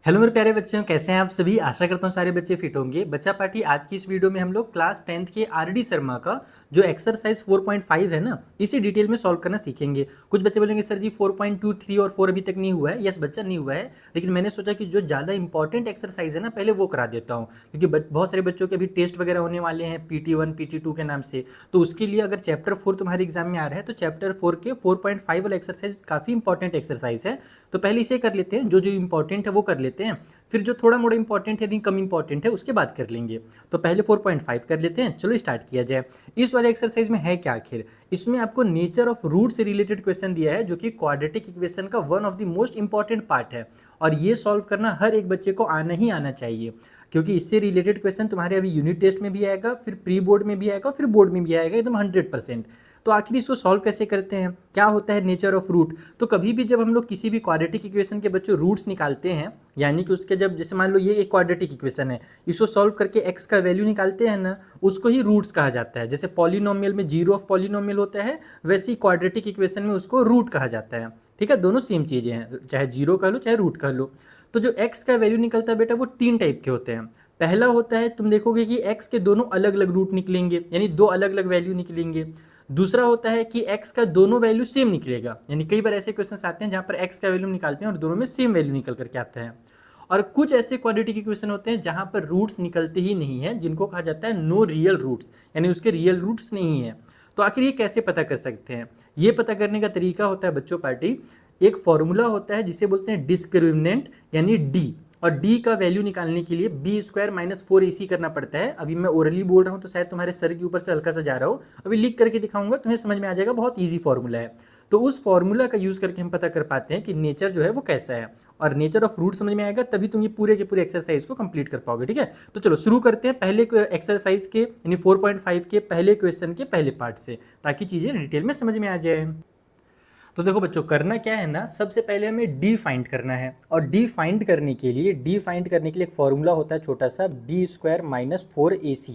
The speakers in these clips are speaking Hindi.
हेलो मेरे प्यारे बच्चों, कैसे हैं आप सभी। आशा करता हूँ सारे बच्चे फिट होंगे। बच्चा पार्टी आज की इस वीडियो में हम लोग क्लास 10th के आरडी शर्मा का जो एक्सरसाइज 4.5 है ना, इसी डिटेल में सॉल्व करना सीखेंगे। कुछ बच्चे बोलेंगे सर जी 4.2, 3 और 4 अभी तक नहीं हुआ है। यस बच्चा, नहीं हुआ है, लेकिन मैंने सोचा कि जो ज़्यादा इंपॉर्टेंट एक्सरसाइज है ना पहले वो करा देता हूँ, क्योंकि बहुत सारे बच्चों के अभी टेस्ट वगैरह होने वाले हैं PT1 PT2 के नाम से। तो उसके लिए अगर चैप्टर 4 तुम्हारे एग्जाम में आ रहा है तो चैप्टर 4 के 4.5 वाला एक्सरसाइज काफ़ी इंपॉर्टेंट एक्सरसाइज है। तो पहले इसे कर लेते हैं, जो जो इंपॉर्टेंट है वो कर लेते हैं, फिर जो थोड़ा मोड़ा इंपॉर्टेंट है, नहीं कम इंपॉर्टेंट है, उसके बाद कर लेंगे। तो पहले 4.5 कर लेते हैं, चलो स्टार्ट किया जाए। इस वाले एक्सरसाइज में है क्या आखिर, इसमें आपको नेचर ऑफ रूट से रिलेटेड क्वेश्चन दिया है, जो कि क्वाड्रेटिक इक्वेशन का one of the most important part है। और ये सॉल्व करना हर एक बच्चे को आना ही आना चाहिए, क्योंकि इससे रिलेटेड क्वेश्चन तुम्हारे अभी यूनिट टेस्ट में भी आएगा, फिर प्री बोर्ड में भी आएगा, फिर बोर्ड में भी आएगा एकदम 100%। तो आखिर इसको सॉल्व कैसे करते हैं, क्या होता है नेचर ऑफ रूट। तो कभी भी जब हम लोग किसी भी क्वाड्रेटिक इक्वेशन के बच्चों रूट्स निकालते हैं, यानी कि उसके जब जैसे मान लो ये एक क्वाड्रेटिक इक्वेशन है, इसको सॉल्व करके एक्स का वैल्यू निकालते हैं ना, उसको ही रूट्स कहा जाता है। जैसे पॉलिनोमियल में जीरो ऑफ पॉलिनोमियल होता है, वैसे ही क्वाड्रेटिक इक्वेशन में उसको रूट कहा जाता है। ठीक है, दोनों सेम चीज़ें हैं, चाहे जीरो कह लो चाहे रूट कह लो। तो जो एक्स का वैल्यू निकलता है बेटा, वो 3 टाइप के होते हैं। पहला होता है, तुम देखोगे कि x के दोनों अलग अलग रूट निकलेंगे, यानी दो अलग अलग वैल्यू निकलेंगे। दूसरा होता है कि x का दोनों वैल्यू सेम निकलेगा, यानी कई बार ऐसे क्वेश्चन आते हैं जहां पर x का वैल्यू निकालते हैं और दोनों में सेम वैल्यू निकल करके आता है। और कुछ ऐसे क्वाड्रेटिक इक्वेशन होते हैं जहां पर रूट्स निकलते ही नहीं है, जिनको कहा जाता है नो रियल रूट्स, यानी उसके रियल रूट्स नहीं है। तो आखिर ये कैसे पता कर सकते हैं, ये पता करने का तरीका होता है बच्चों पार्टी, एक फॉर्मूला होता है जिसे बोलते हैं डिस्क्रिमिनेंट, यानी डी। और डी का वैल्यू निकालने के लिए बी स्क्वायर माइनस 4ac करना पड़ता है। अभी मैं ओरली बोल रहा हूँ तो शायद तुम्हारे सर के ऊपर से हल्का सा जा रहा हो, अभी लिख करके दिखाऊंगा, तुम्हें समझ में आ जाएगा, बहुत ईजी फॉर्मूला है। तो उस फॉर्मूला का यूज करके हम पता कर पाते हैं कि नेचर जो है वो कैसा है, और नेचर ऑफ रूट समझ में आएगा, तभी तुम ये पूरे के पूरे एक्सरसाइज को कंप्लीट कर पाओगे। ठीक है, तो चलो शुरू करते हैं पहले एक्सरसाइज के, यानी 4.5 के पहले क्वेश्चन के पहले पार्ट से, ताकि चीजें डिटेल में समझ में आ जाए। तो देखो बच्चों, करना क्या है ना, सबसे पहले हमें डी फाइंड करना है। और डी फाइंड करने के लिए एक फॉर्मूला होता है छोटा सा, बी स्क्वायर माइनस 4ac,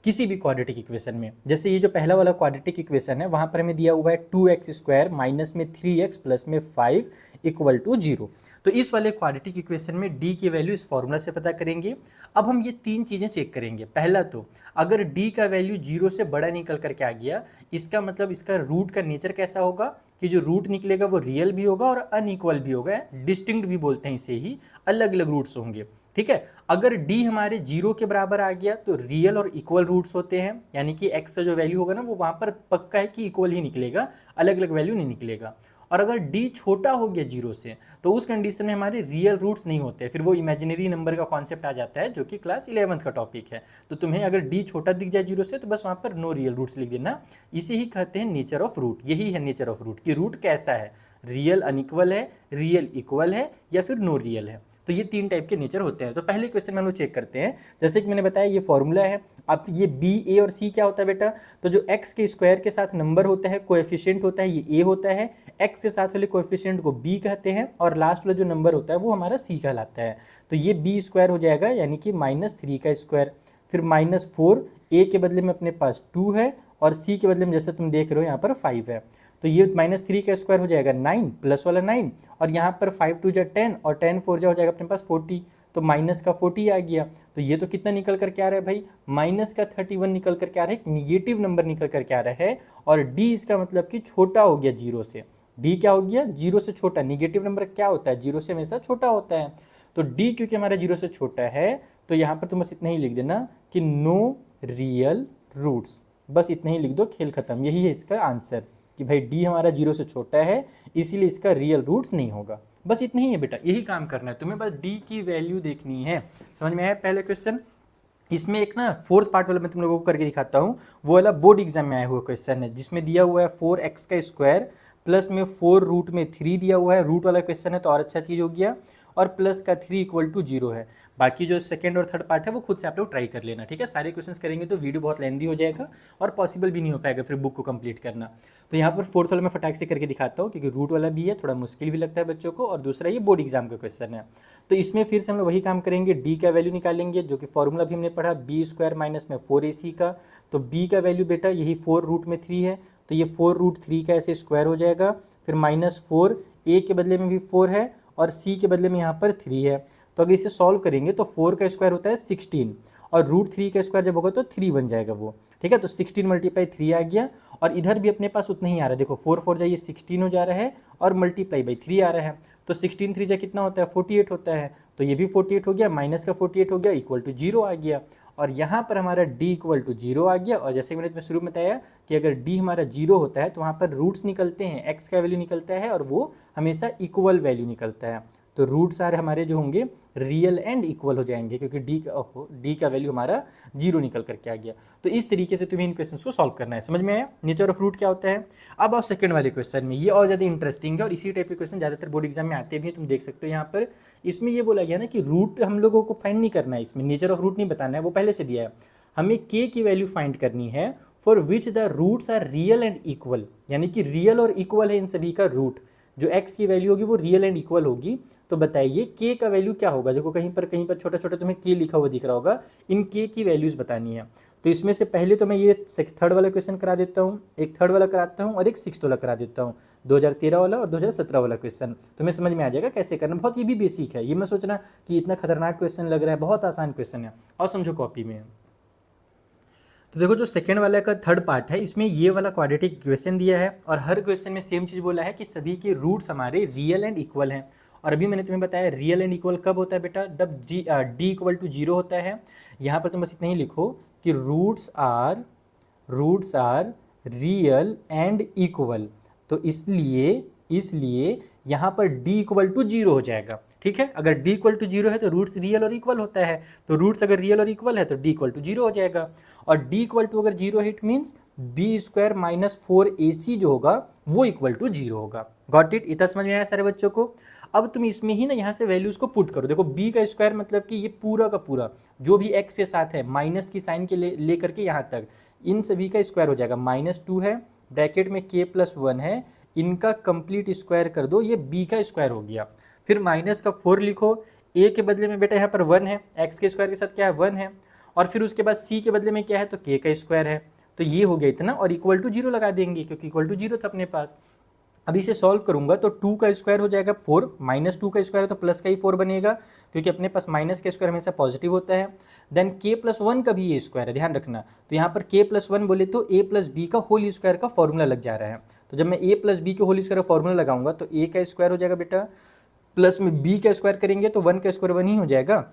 किसी भी क्वाड्रेटिक इक्वेशन में। जैसे ये जो पहला वाला क्वाड्रेटिक इक्वेशन है, वहाँ पर हमें दिया हुआ है 2x स्क्वायर माइनस में 3x प्लस में 5 इक्वल टू 0। तो इस वाले क्वाड्रेटिक इक्वेशन में d की वैल्यू इस फॉर्मूला से पता करेंगे। अब हम ये 3 चीज़ें चेक करेंगे। पहला तो, अगर d का वैल्यू 0 से बड़ा निकल करके आ गया, इसका मतलब इसका रूट का नेचर कैसा होगा, कि जो रूट निकलेगा वो रियल भी होगा और अनइक्वल भी होगा, डिस्टिंक्ट भी बोलते हैं इसे ही, अलग अलग रूट्स होंगे। ठीक है, अगर d हमारे 0 के बराबर आ गया तो रियल और इक्वल रूट्स होते हैं, यानी कि x का जो वैल्यू होगा ना वो वहाँ पर पक्का है कि इक्वल ही निकलेगा, अलग अलग वैल्यू नहीं निकलेगा। और अगर d छोटा हो गया 0 से, तो उस कंडीशन में हमारे रियल रूट्स नहीं होते, फिर वो इमेजिनरी नंबर का कॉन्सेप्ट आ जाता है, जो कि क्लास 11th का टॉपिक है। तो तुम्हें अगर d छोटा दिख जाए 0 से, तो बस वहाँ पर नो रियल रूट्स लिख देना। इसे ही कहते हैं नेचर ऑफ रूट। यही है नेचर ऑफ रूट, कि रूट कैसा है, रियल अनइक्वल है, रियल इक्वल है, या फिर नो रियल है। तो ये 3 टाइप के नेचर होते हैं। तो पहले क्वेश्चन में हम लोग चेक करते हैं। जैसे कि मैंने बताया ये फॉर्मूला है। अब ये बी, ए और सी क्या होता है बेटा, तो जो एक्स के स्क्वायर के साथ नंबर होता है, कोएफिशिएंट होता है, ये ए होता है। एक्स के साथ वाले कोएफिशिएंट को बी कहते हैं, और लास्ट वाला जो नंबर होता है वो हमारा सी कहलाता है। तो ये बी स्क्वायर हो जाएगा, यानी कि -3 का स्क्वायर, फिर -4, ए के बदले में अपने पास 2 है, और सी के बदले में जैसे तुम देख रहे हो यहाँ पर 5 है। तो ये -3 का स्क्वायर हो जाएगा 9, प्लस वाला 9, और यहाँ पर 5 2 जा 10, और 10 4 जा हो जाएगा अपने पास 40, तो माइनस का 40 आ गया। तो ये तो कितना निकल कर क्या आ रहा है भाई, माइनस का 31 निकल कर क्या आ रहा है, एक निगेटिव नंबर निकल कर क्या आ रहा है। और डी इसका मतलब कि छोटा हो गया 0 से। डी क्या हो गया, 0 से छोटा। निगेटिव नंबर क्या होता है, 0 से हमेशा छोटा होता है। तो डी क्योंकि हमारा 0 से छोटा है, तो यहाँ पर तुम बस इतना ही लिख देना कि नो रियल रूट्स, बस इतना ही लिख दो, खेल खत्म। यही है इसका आंसर, कि भाई डी हमारा 0 से छोटा है, इसीलिए इसका रियल रूट्स नहीं होगा। बस इतना ही है बेटा, यही काम करना है तुम्हें, बस डी की वैल्यू देखनी है। समझ में आया पहले क्वेश्चन। इसमें एक ना फोर्थ पार्ट वाला मैं तुम लोगों को करके दिखाता हूँ, वो वाला बोर्ड एग्जाम में आया हुआ क्वेश्चन है, जिसमें दिया हुआ है 4x का स्क्वायर प्लस में 4 रूट में 3 दिया हुआ है। रूट वाला क्वेश्चन है तो और अच्छा चीज़ हो गया, और प्लस का 3 इक्वल टू 0 है। बाकी जो सेकंड और थर्ड पार्ट है वो खुद से आप लोग ट्राई कर लेना। ठीक है, सारे क्वेश्चंस करेंगे तो वीडियो बहुत लेंदी हो जाएगा, और पॉसिबल भी नहीं हो पाएगा फिर बुक को कंप्लीट करना। तो यहाँ पर फोर्थ वाला मैं फटाक से करके दिखाता हूँ, क्योंकि रूट वाला भी है, थोड़ा मुश्किल भी लगता है बच्चों को, और दूसरा ये बोर्ड एग्जाम का क्वेश्चन है। तो इसमें फिर से हम लोग वही काम करेंगे, डी का वैल्यू निकालेंगे, जो कि फॉर्मूला भी हमने पढ़ा, बी स्क्वायर माइनस में 4ac का। तो बी का वैल्यू बेटा यही 4 रूट में 3 है, तो ये 4 रूट 3 का ऐसे स्क्वायर हो जाएगा, फिर -4, ए के बदले में भी 4 है, और सी के बदले में यहाँ पर 3 है। तो अगर इसे सॉल्व करेंगे तो 4 का स्क्वायर होता है 16 और √3 का स्क्वायर जब होगा तो 3 बन जाएगा वो, ठीक है। तो 16 मल्टीप्लाई 3 आ गया और इधर भी अपने पास उतना ही आ रहा है, देखो 4 4 जाइए 16 हो जा रहा है और मल्टीप्लाई बाई 3 आ रहा है, तो 16 3 जा कितना होता है 48 होता है, तो ये भी 48 हो गया, माइनस का 48 हो गया, इक्वल टू 0 आ गया। और यहाँ पर हमारा d इक्वल टू 0 आ गया। और जैसे मैंने तुम्हें शुरू में बताया कि अगर d हमारा 0 होता है तो वहाँ पर रूट्स निकलते हैं, x का वैल्यू निकलता है और वो हमेशा इक्वल वैल्यू निकलता है। तो रूट्स आर हमारे जो होंगे रियल एंड इक्वल हो जाएंगे, क्योंकि d का वैल्यू हमारा 0 निकल करके आ गया। तो इस तरीके से तुम्हें इन क्वेश्चंस को सॉल्व करना है। समझ में आया नेचर ऑफ रूट क्या होता है। अब आओ सेकंड वाले क्वेश्चन में, ये और ज़्यादा इंटरेस्टिंग है और इसी टाइप के क्वेश्चन ज़्यादातर बोर्ड एग्जाम में आते भी हैं, तुम देख सकते हो। यहाँ पर इसमें ये बोला गया ना कि रूट हम लोगों को फाइंड नहीं करना है, इसमें नेचर ऑफ रूट नहीं बताना है, वो पहले से दिया है। हमें k की वैल्यू फाइंड करनी है for which the roots are real and equal, यानी कि रियल और इक्वल है इन सभी का रूट। जो x की वैल्यू होगी वो रियल एंड इक्वल होगी। तो बताइए k का वैल्यू क्या होगा। देखो कहीं पर छोटा छोटा तुम्हें k लिखा हुआ दिख रहा होगा, इन k की वैल्यूज बतानी है। तो इसमें से पहले तो मैं ये थर्ड वाला क्वेश्चन करा देता हूँ, एक थर्ड वाला कराता हूँ और एक सिक्स्थ वाला करा देता हूँ, 2013 वाला और 2017 वाला क्वेश्चन। तुम्हें समझ में आ जाएगा कैसे करना, बहुत ये भी बेसिक है, ये मैं सोचना कि इतना खतरनाक क्वेश्चन लग रहा है, बहुत आसान क्वेश्चन है और समझो कॉपी में। तो देखो जो सेकेंड वाला का थर्ड पार्ट है, इसमें ये वाला क्वाड्रेटिक इक्वेशन दिया है और हर क्वेश्चन में सेम चीज़ बोला है कि सभी के रूट्स हमारे रियल एंड इक्वल हैं। और अभी मैंने तुम्हें बताया रियल एंड इक्वल कब होता है बेटा, जब d इक्वल टू 0 होता है। यहाँ पर तुम बस इतना ही लिखो कि roots are real and equal. तो इसलिए यहाँ पर d इक्वल टू 0 हो जाएगा, ठीक है। अगर d इक्वल टू 0 है तो रूट्स रियल और इक्वल होता है, तो रूट्स अगर रियल और इक्वल है तो d इक्वल टू 0 हो जाएगा। और d इक्वल टू अगर 0 है it means b square minus 4ac जो होगा वो इक्वल टू 0 होगा। गॉट इट, इतना समझ में आया सारे बच्चों को। अब तुम इसमें ही ना यहाँ से वैल्यूज को पुट करो। देखो b का स्क्वायर मतलब कि ये पूरा का पूरा जो भी x के साथ है माइनस की साइन के ले करके यहाँ तक इन सभी का स्क्वायर हो जाएगा। -2 है, ब्रैकेट में k प्लस 1 है, इनका कंप्लीट स्क्वायर कर दो, ये b का स्क्वायर हो गया। फिर माइनस का 4 लिखो, a के बदले में बेटा यहाँ पर 1 है, x के स्क्वायर के साथ क्या है 1 है, और फिर उसके बाद c के बदले में क्या है तो k का स्क्वायर है। तो ये हो गया इतना और इक्वल टू 0 लगा देंगे क्योंकि इक्वल टू 0 था अपने पास। अब इसे सॉल्व करूंगा तो 2 का स्क्वायर हो जाएगा 4, -2 का स्क्वायर है तो प्लस का ही 4 बनेगा क्योंकि अपने पास माइनस का स्क्वायर हमेशा पॉजिटिव होता है। देन k प्लस 1 का भी ये स्क्वायर है, ध्यान रखना। तो यहाँ पर k प्लस 1 बोले तो a प्लस बी का होल स्क्वायर का फॉर्मूला लग जा रहा है। तो जब मैं a प्लस बी के होल स्क्वायर का फॉर्मूला लगाऊंगा तो a का स्क्वायर हो जाएगा बेटा, प्लस में b का स्क्वायर करेंगे तो 1 का स्क्वायर 1 ही हो जाएगा,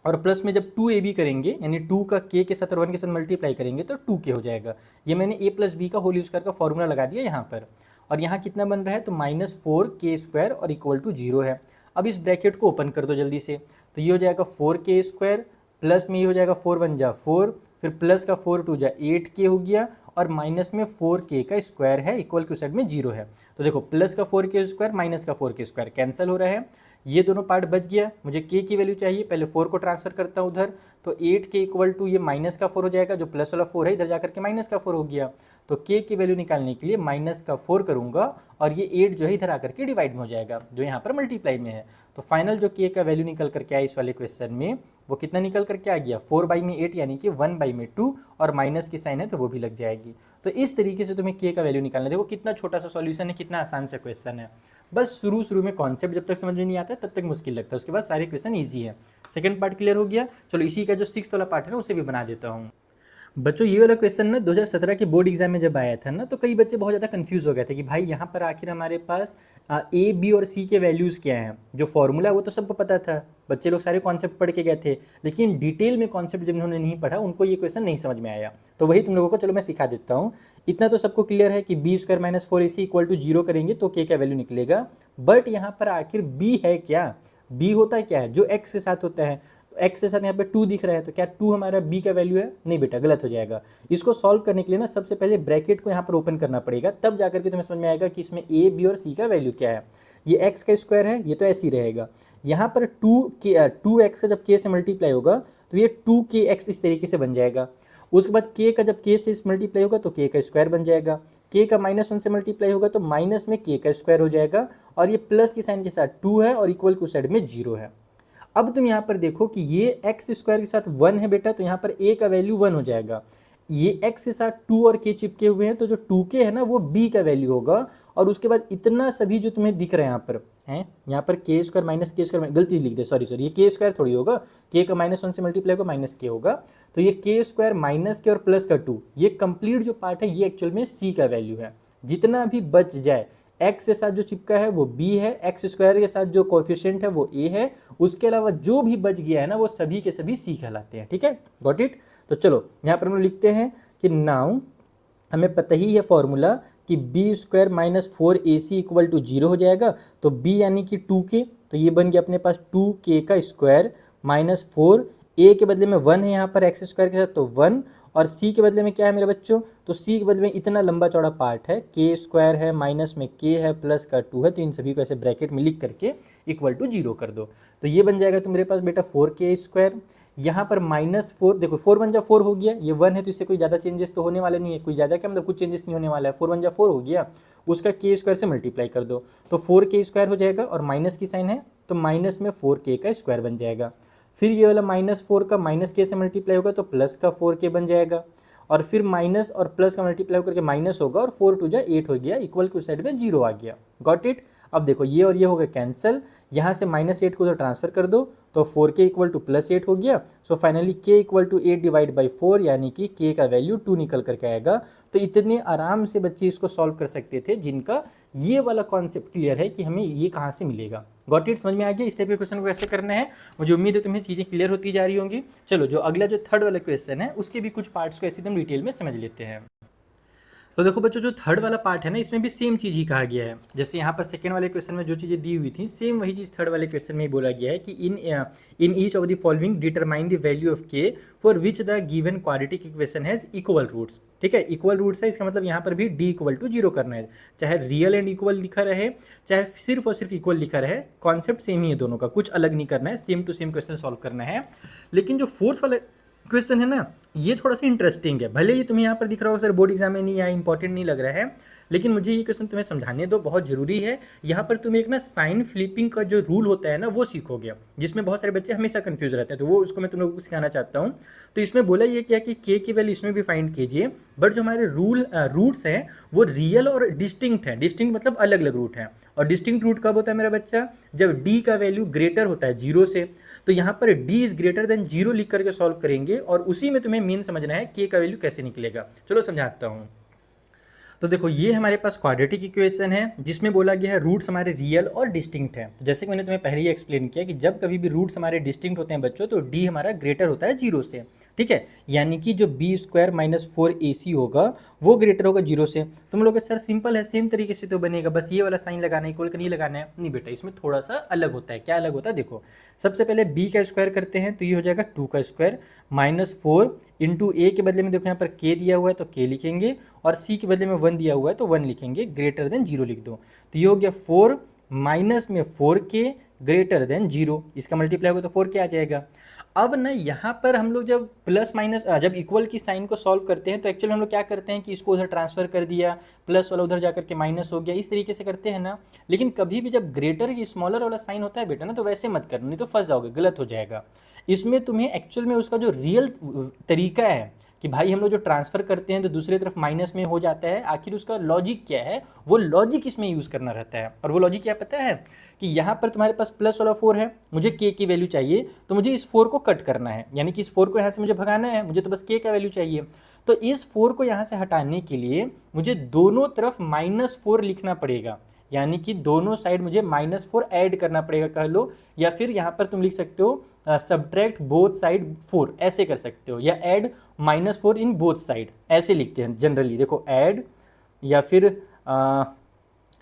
और प्लस में जब 2ab करेंगे यानी 2 का k के साथ और 1 के साथ मल्टीप्लाई करेंगे तो 2k हो जाएगा। ये मैंने a प्लस बी का होल स्क्वायर का फॉर्मूला लगा दिया यहाँ पर। और यहाँ कितना बन रहा है तो -4k स्क्वायर और इक्वल टू 0 है। अब इस ब्रैकेट को ओपन कर दो जल्दी से, तो ये हो जाएगा 4k स्क्वायर, प्लस में ये हो जाएगा 4 1 जा 4, फिर प्लस का 4 2 जा 8k हो गया, और माइनस में 4k का स्क्वायर है, इक्वल की साइड में 0 है। तो देखो प्लस का 4k स्क्वायर माइनस का 4k स्क्वायर कैंसिल हो रहा है, ये दोनों पार्ट बच गया। मुझे k की वैल्यू चाहिए, पहले 4 को ट्रांसफर करता हूँ उधर, तो 8k इक्वल टू ये माइनस का 4 हो जाएगा, जो प्लस वाला 4 है इधर जाकर के माइनस का 4 हो गया। तो k की वैल्यू निकालने के लिए माइनस का 4 करूँगा और ये 8 जो है इधर आकर के डिवाइड में हो जाएगा जो यहाँ पर मल्टीप्लाई में है। तो फाइनल जो k का वैल्यू निकल करके आया इस वाले क्वेश्चन में वो कितना निकल करके आ गया 4/8 यानी कि 1/2, और माइनस की साइन है तो वो भी लग जाएगी। तो इस तरीके से तुम्हें k का वैल्यू निकालना है। देखो कितना छोटा सा सॉल्यूशन है, कितना आसान सा क्वेश्चन है। बस शुरू में कॉन्सेप्ट जब तक समझ में नहीं आता तब तक मुश्किल लगता है, उसके बाद सारे क्वेश्चन ईजी है। सेकंड पार्ट क्लियर हो गया। चलो इसी का जो 6th वाला पार्ट है ना उसे भी बना देता हूँ। बच्चों ये वाला क्वेश्चन ना 2017 के बोर्ड एग्जाम में जब आया था ना तो कई बच्चे बहुत ज़्यादा कंफ्यूज हो गए थे कि भाई यहाँ पर आखिर हमारे पास ए बी और सी के वैल्यूज़ क्या हैं। जो फॉर्मूला है वो तो सबको पता था, बच्चे लोग सारे कॉन्सेप्ट पढ़ के गए थे, लेकिन डिटेल में कॉन्सेप्ट जब उन्होंने नहीं पढ़ा उनको ये क्वेश्चन नहीं समझ में आया। तो वही तुम लोगों को चलो मैं सिखा देता हूँ। इतना तो सबको क्लियर है कि b square minus 4ac equal to 0 करेंगे तो के का वैल्यू निकलेगा, बट यहाँ पर आखिर बी है क्या, बी होता है क्या है जो एक्स के साथ होता है। एक्स के साथ यहाँ पे 2 दिख रहा है तो क्या 2 हमारा b का वैल्यू है, नहीं बेटा गलत हो जाएगा। इसको सॉल्व करने के लिए ना सबसे पहले ब्रैकेट को यहाँ पर ओपन करना पड़ेगा, तब जाकर के तुम्हें समझ में आएगा कि इसमें a b और c का वैल्यू क्या है। ये x का स्क्वायर है, ये तो ऐसे ही रहेगा। यहाँ पर 2x का जब k से मल्टीप्लाई होगा तो ये 2kx इस तरीके से बन जाएगा। उसके बाद k का जब k से मल्टीप्लाई होगा तो k का स्क्वायर बन जाएगा, k का -1 से मल्टीप्लाई होगा तो माइनस में k का स्क्वायर हो जाएगा, और ये प्लस की साइन के साथ 2 है और इक्वल की साइड में 0 है। अब तुम यहाँ पर देखो कि ये एक्स स्क्वायर के साथ 1 है बेटा, तो यहाँ पर a का वैल्यू 1 हो जाएगा। ये x के साथ 2 और k चिपके हुए हैं तो जो 2k है ना वो b का वैल्यू होगा, और उसके बाद इतना सभी जो तुम्हें दिख रहा है यहाँ पर हैं, यहाँ पर के स्क्वायर माइनस के स्क्वायर, गलती लिख दे, सॉरी ये के स्क्वायर थोड़ी होगा, के का -1 से मल्टीप्लाई होगा माइनस के होगा, तो ये के स्क्वायर माइनस के और प्लस का 2, ये कंप्लीट जो पार्ट है ये एक्चुअल में सी का वैल्यू है। जितना भी बच जाए, एक्स के साथ जो चिपका है वो बी है, एक्स स्क्वायर के साथ जो कोएफिशिएंट है वो ए है, उसके अलावा जो भी बच गया है ना वो सभी के सभी सी कहलाते हैं। ठीक है, गॉट इट। तो चलो यहाँ पर हम लिखते हैं कि नाउ हमें पता ही है फॉर्मूला कि b square minus 4ac equal to 0 हो जाएगा। तो b यानी कि 2k, तो ये बन गया अपने पास 2k का स्क्वायर माइनस 4, a के बदले में 1 है यहाँ पर एक्स स्क्वायर के साथ, तो 1, और c के बदले में क्या है मेरे बच्चों, तो c के बदले में इतना लंबा चौड़ा पार्ट है, k स्क्वायर है माइनस में k है प्लस का 2 है, तो इन सभी को ऐसे ब्रैकेट में लिख करके इक्वल टू 0 कर दो। तो ये बन जाएगा तो मेरे पास बेटा 4k स्क्वायर, यहाँ पर -4, देखो 4 1 जा 4 हो गया, ये 1 है तो इससे कोई ज़्यादा चेंजेस तो होने वाले नहीं है, कोई ज़्यादा क्या मतलब कुछ चेंजेस नहीं होने वाला है, 4 1 जा 4 हो गया, उसका के स्क्वायर से मल्टीप्लाई कर दो, तो 4k स्क्वायर हो जाएगा, और माइनस की साइन है तो माइनस में 4k का स्क्वायर बन जाएगा। फिर ये वाला -4 का माइनस के से मल्टीप्लाई होगा तो प्लस का 4k बन जाएगा, और फिर माइनस और प्लस का मल्टीप्लाई होकर के माइनस होगा, और 4 2 जा 8 हो गया, इक्वल के उस साइड में 0 आ गया। Got it. अब देखो ये और ये हो गया कैंसिल, यहाँ से -8 को तो ट्रांसफर कर दो, तो 4k इक्वल टू +8 हो गया। So finally k equal to 8 divide by 4, यानी कि k का वैल्यू 2 निकल करके आएगा। तो इतने आराम से बच्चे इसको सॉल्व कर सकते थे जिनका ये वाला कॉन्सेप्ट क्लियर है कि हमें ये कहाँ से मिलेगा। गॉट इट, समझ में आ गया इस टाइप के क्वेश्चन को कैसे करना है। मुझे उम्मीद है तुम्हें चीज़ें क्लियर होती जा रही होंगी। चलो जो अगला जो थर्ड वाला क्वेश्चन है उसके भी कुछ पार्ट्स को ऐसे एकदम डिटेल में समझ लेते हैं। तो देखो बच्चों, जो थर्ड वाला पार्ट है ना, इसमें भी सेम चीज़ ही कहा गया है। जैसे यहाँ पर सेकंड वाले क्वेश्चन में जो चीज़ें दी हुई थी, सेम वही चीज़ थर्ड वाले क्वेश्चन में ही बोला गया है कि in each of the following determine the value of k for which the given quadratic equation has equal roots. ठीक है, इक्वल रूट्स है, इसका मतलब यहाँ पर भी d इक्वल टू 0 करना है, चाहे रियल एंड इक्वल लिखा रहे, चाहे सिर्फ और सिर्फ इक्वल लिखा रहे, कॉन्सेप्ट सेम ही है दोनों का, कुछ अलग नहीं करना है, same to same question solve करना है। लेकिन जो फोर्थ वाला क्वेश्चन है ना, ये थोड़ा सा इंटरेस्टिंग है। भले ही तुम्हें यहाँ पर दिख रहा हो सर बोर्ड एग्जाम में नहीं आया, इंपॉर्टेंट नहीं लग रहा है, लेकिन मुझे ये क्वेश्चन तुम्हें समझाने दो, बहुत जरूरी है। यहाँ पर तुम्हें एक ना साइन फ्लिपिंग का जो रूल होता है ना वो सीखोगे, जिसमें बहुत सारे बच्चे हमेशा कंफ्यूज रहते हैं, तो वो उसको मैं तुम लोगों को सिखाना चाहता हूँ। तो इसमें बोला ये क्या कि के की वैल्यू इसमें भी फाइंड कीजिए, बट जो हमारे रूट्स हैं वो रियल और डिस्टिंक्ट है। डिस्टिंक्ट मतलब अलग अलग रूट है, और डिस्टिंक्ट रूट कब होता है मेरा बच्चा, जब डी का वैल्यू ग्रेटर होता है 0 से। तो यहाँ पर d इज ग्रेटर देन 0 लिख करके सॉल्व करेंगे, और उसी में तुम्हें मेन समझना है k का वैल्यू कैसे निकलेगा। चलो समझाता हूँ। तो देखो ये हमारे पास क्वाड्रेटिक इक्वेशन है जिसमें बोला गया है रूट्स हमारे रियल और डिस्टिंक्ट है। तो जैसे कि मैंने तुम्हें पहले ही एक्सप्लेन किया कि जब कभी भी रूट्स हमारे डिस्टिंक्ट होते हैं बच्चों, तो d हमारा ग्रेटर होता है 0 से। ठीक है, यानी कि जो बी स्क्वायर माइनस 4ac होगा वो ग्रेटर होगा 0 से। तुम लोग सर सिंपल है, सेम तरीके से तो बनेगा, बस ये वाला साइन लगाना है, इक्वल का नहीं लगाना है। नहीं बेटा, इसमें थोड़ा सा अलग होता है। क्या अलग होता है देखो, सबसे पहले b का स्क्वायर करते हैं, तो ये हो जाएगा 2 का स्क्वायर माइनस 4 इंटू ए के बदले में देखो यहाँ पर k दिया हुआ है तो k लिखेंगे, और c के बदले में 1 दिया हुआ है तो 1 लिखेंगे, ग्रेटर देन 0 लिख दो। तो ये हो गया 4 माइनस में 4k ग्रेटर देन 0, इसका मल्टीप्लाई होगा तो 4k आ जाएगा। अब ना यहाँ पर हम लोग जब प्लस माइनस जब इक्वल की साइन को सॉल्व करते हैं तो एक्चुअली हम लोग क्या करते हैं कि इसको उधर ट्रांसफर कर दिया, प्लस वाला उधर जाकर के माइनस हो गया, इस तरीके से करते हैं ना। लेकिन कभी भी जब ग्रेटर या स्मॉलर वाला साइन होता है बेटा ना, तो वैसे मत करना, नहीं तो फंस जाओगे, गलत हो जाएगा। इसमें तुम्हें एक्चुअल में उसका जो रियल तरीका है कि भाई हम लोग जो ट्रांसफर करते हैं तो दूसरी तरफ माइनस में हो जाता है, आखिर उसका लॉजिक क्या है, वो लॉजिक इसमें यूज़ करना रहता है। और वो लॉजिक क्या पता है कि यहाँ पर तुम्हारे पास प्लस वाला 4 है, मुझे k की वैल्यू चाहिए, तो मुझे इस 4 को कट करना है, यानी कि इस 4 को यहाँ से मुझे भगाना है, मुझे तो बस k का वैल्यू चाहिए। तो इस 4 को यहाँ से हटाने के लिए मुझे दोनों तरफ -4 लिखना पड़ेगा, यानी कि दोनों साइड मुझे -4 ऐड करना पड़ेगा कह लो, या फिर यहाँ पर तुम लिख सकते हो सब्ट्रैक्ट बोथ साइड 4, ऐसे कर सकते हो, या ऐड -4 इन बोथ साइड, ऐसे लिखते हैं जनरली। देखो ऐड, या फिर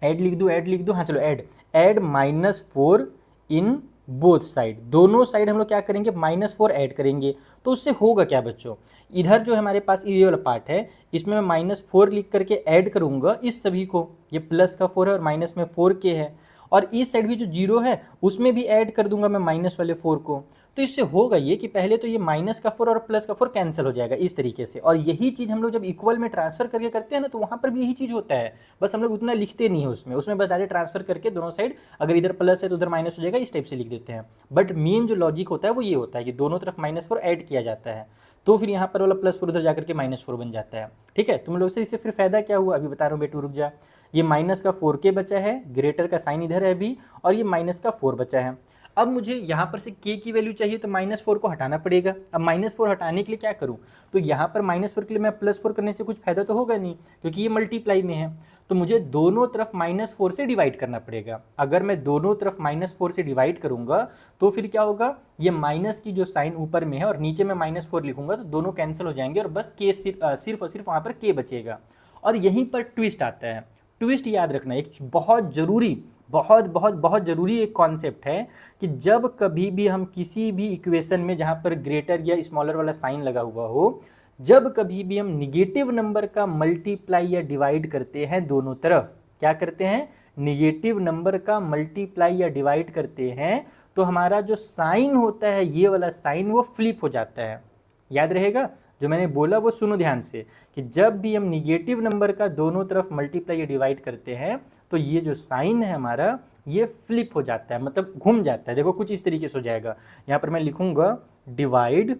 ऐड लिख दो, हाँ चलो ऐड -4 इन बोथ साइड, दोनों साइड हम लोग क्या करेंगे -4 ऐड करेंगे। तो उससे होगा क्या बच्चों, इधर जो हमारे पास ये वाला पार्ट है इसमें मैं -4 लिख करके ऐड करूँगा इस सभी को, ये प्लस का 4 है और माइनस में 4k है, और इस साइड भी जो 0 है उसमें भी ऐड कर दूंगा मैं माइनस वाले 4 को। तो इससे होगा ये कि पहले तो ये माइनस का 4 और प्लस का 4 कैंसिल हो जाएगा इस तरीके से, और यही चीज़ हम लोग जब इक्वल में ट्रांसफर करके करते हैं ना, तो वहाँ पर भी यही चीज़ होता है, बस हम लोग उतना लिखते नहीं है उसमें बस डायरेक्ट ट्रांसफर करके दोनों साइड, अगर इधर प्लस है तो उधर माइनस हो जाएगा, इस टाइप से लिख देते हैं। बट मेन जो लॉजिक होता है वो ये होता है कि दोनों तरफ -4 ऐड किया जाता है, तो फिर यहाँ पर वाला +4 उधर जाकर के -4 बन जाता है। ठीक है, तुम लोग से इससे फिर फायदा क्या हुआ, अभी बता रहा हूँ बेटू, रुक जा। ये माइनस का 4k बचा है, ग्रेटर का साइन इधर है अभी, और ये माइनस का 4 बचा है। अब मुझे यहाँ पर से k की वैल्यू चाहिए तो -4 को हटाना पड़ेगा। अब -4 हटाने के लिए क्या करूँ, तो यहाँ पर -4 के लिए मैं +4 करने से कुछ फायदा तो होगा नहीं, क्योंकि ये मल्टीप्लाई में है। तो मुझे दोनों तरफ -4 से डिवाइड करना पड़ेगा। अगर मैं दोनों तरफ -4 से डिवाइड करूंगा तो फिर क्या होगा, ये माइनस की जो साइन ऊपर में है और नीचे में -4 लिखूंगा तो दोनों कैंसिल हो जाएंगे और बस k सिर्फ और सिर्फ वहाँ पर k बचेगा। और यहीं पर ट्विस्ट आता है। ट्विस्ट याद रखना, एक बहुत ज़रूरी, बहुत बहुत बहुत ज़रूरी एक कॉन्सेप्ट है कि जब कभी भी हम किसी भी इक्वेशन में जहाँ पर ग्रेटर या स्मॉलर वाला साइन लगा हुआ हो, जब कभी भी हम निगेटिव नंबर का मल्टीप्लाई या डिवाइड करते हैं दोनों तरफ, क्या करते हैं, निगेटिव नंबर का मल्टीप्लाई या डिवाइड करते हैं, तो हमारा जो साइन होता है ये वाला साइन वो फ्लिप हो जाता है। याद रहेगा जो मैंने बोला वो सुनो ध्यान से, कि जब भी हम निगेटिव नंबर का दोनों तरफ मल्टीप्लाई या डिवाइड करते हैं तो ये जो साइन है हमारा ये फ्लिप हो जाता है, मतलब घूम जाता है। देखो कुछ इस तरीके से हो जाएगा। यहाँ पर मैं लिखूंगा divide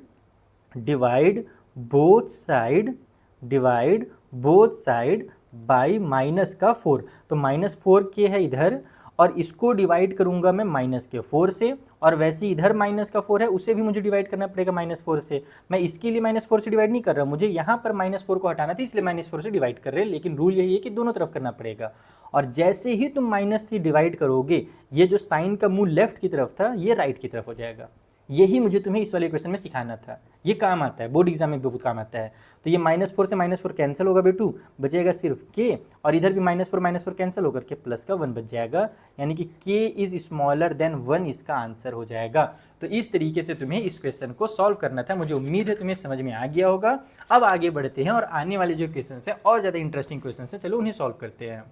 both side, divide both side by minus का 4। तो -4k है इधर और इसको डिवाइड करूंगा मैं -4 से, और वैसे इधर -4 है उसे भी मुझे डिवाइड करना पड़ेगा -4 से। मैं इसके लिए -4 से डिवाइड नहीं कर रहा, मुझे यहाँ पर -4 को हटाना था इसलिए -4 से डिवाइड कर रहे हैं, लेकिन रूल यही है कि दोनों तरफ करना पड़ेगा। और जैसे ही तुम माइनस से डिवाइड करोगे ये जो साइन का मुंह लेफ्ट की तरफ था ये राइट की तरफ हो जाएगा। यही मुझे तुम्हें इस वाले क्वेश्चन में सिखाना था, ये काम आता है, बोर्ड एग्जाम में बहुत काम आता है। तो ये -4 से -4 कैंसिल होगा बेटू, बचेगा सिर्फ k, और इधर भी -4 कैंसिल होकर के प्लस का 1 बच जाएगा, यानी कि k इज स्मॉलर देन 1 इसका आंसर हो जाएगा। तो इस तरीके से तुम्हें इस क्वेश्चन को सॉल्व करना था। मुझे उम्मीद है तुम्हें समझ में आ गया होगा। अब आगे बढ़ते हैं और आने वाले जो क्वेश्चन है और ज़्यादा इंटरेस्टिंग क्वेश्चन है, चलो उन्हें सॉल्व करते हैं।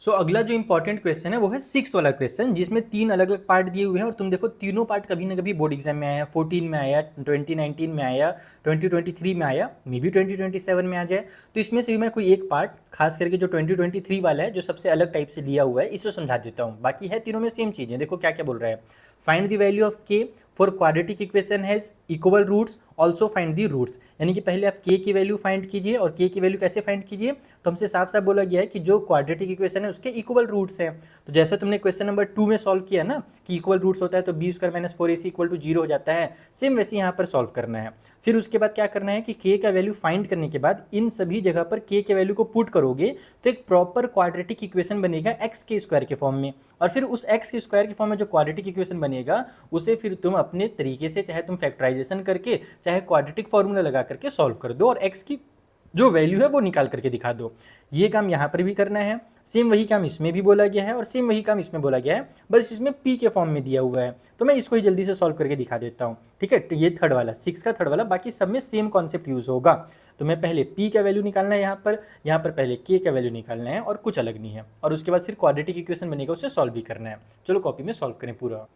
सो अगला जो इंपॉर्टेंट क्वेश्चन है वो है 6th वाला क्वेश्चन, जिसमें 3 अलग अलग पार्ट दिए हुए हैं और तुम देखो तीनों पार्ट कभी ना कभी बोर्ड एग्जाम में आया, 14 में आया, 2019 में आया, 2023 में आया, मे बी 2027 में आ जाए। तो इसमें से भी मैं कोई एक पार्ट खास करके जो 2023 वाला है जो सबसे अलग टाइप से दिया हुआ है इसे समझा देता हूँ। बाकी है तीनों में सेम चीज़ें। देखो क्या क्या बोल रहा है, find the value of k for quadratic equation has equal roots, also find the roots. यानी कि पहले आप k की वैल्यू फाइंड कीजिए, और k की वैल्यू कैसे फाइंड कीजिए, तो हमसे साफ साफ बोला गया है कि जो क्वाड्रेटिक इक्वेशन है उसके इक्वल रूट्स हैं। तो जैसे तुमने क्वेश्चन नंबर 2 में सॉल्व किया ना कि इक्वल रूट्स होता है तो b² - 4ac इक्वल टू 0 हो जाता है, सेम वैसे यहाँ पर सॉल्व करना है। फिर उसके बाद क्या करना है कि k का वैल्यू फाइंड करने के बाद इन सभी जगह पर k के वैल्यू को पुट करोगे तो एक प्रॉपर क्वाड्रेटिक इक्वेशन बनेगा x² के फॉर्म में, और फिर उस x² के फॉर्म में जो क्वाड्रेटिक इक्वेशन बनेगा उसे फिर तुम अपने तरीके से चाहे तुम फैक्टराइजेशन करके चाहे क्वाड्रेटिक फॉर्मूला लगा करके सॉल्व कर दो और x की जो वैल्यू है वो निकाल करके दिखा दो। ये काम यहाँ पर भी करना है, सेम वही काम इसमें भी बोला गया है और सेम वही काम इसमें बोला गया है, बस इसमें p के फॉर्म में दिया हुआ है। तो मैं इसको ही जल्दी से सॉल्व करके दिखा देता हूँ, ठीक है। तो ये थर्ड वाला 6 का थर्ड वाला, बाकी सब में सेम कॉन्सेप्ट यूज़ होगा। तो मैं पहले p का वैल्यू निकालना है यहाँ पर पहले k का वैल्यू निकालना है और कुछ अलग नहीं है, और उसके बाद फिर क्वाड्रेटिक इक्वेशन बनेगा उसे सॉल्व भी करना है। चलो कॉपी में सॉल्व करें पूरा।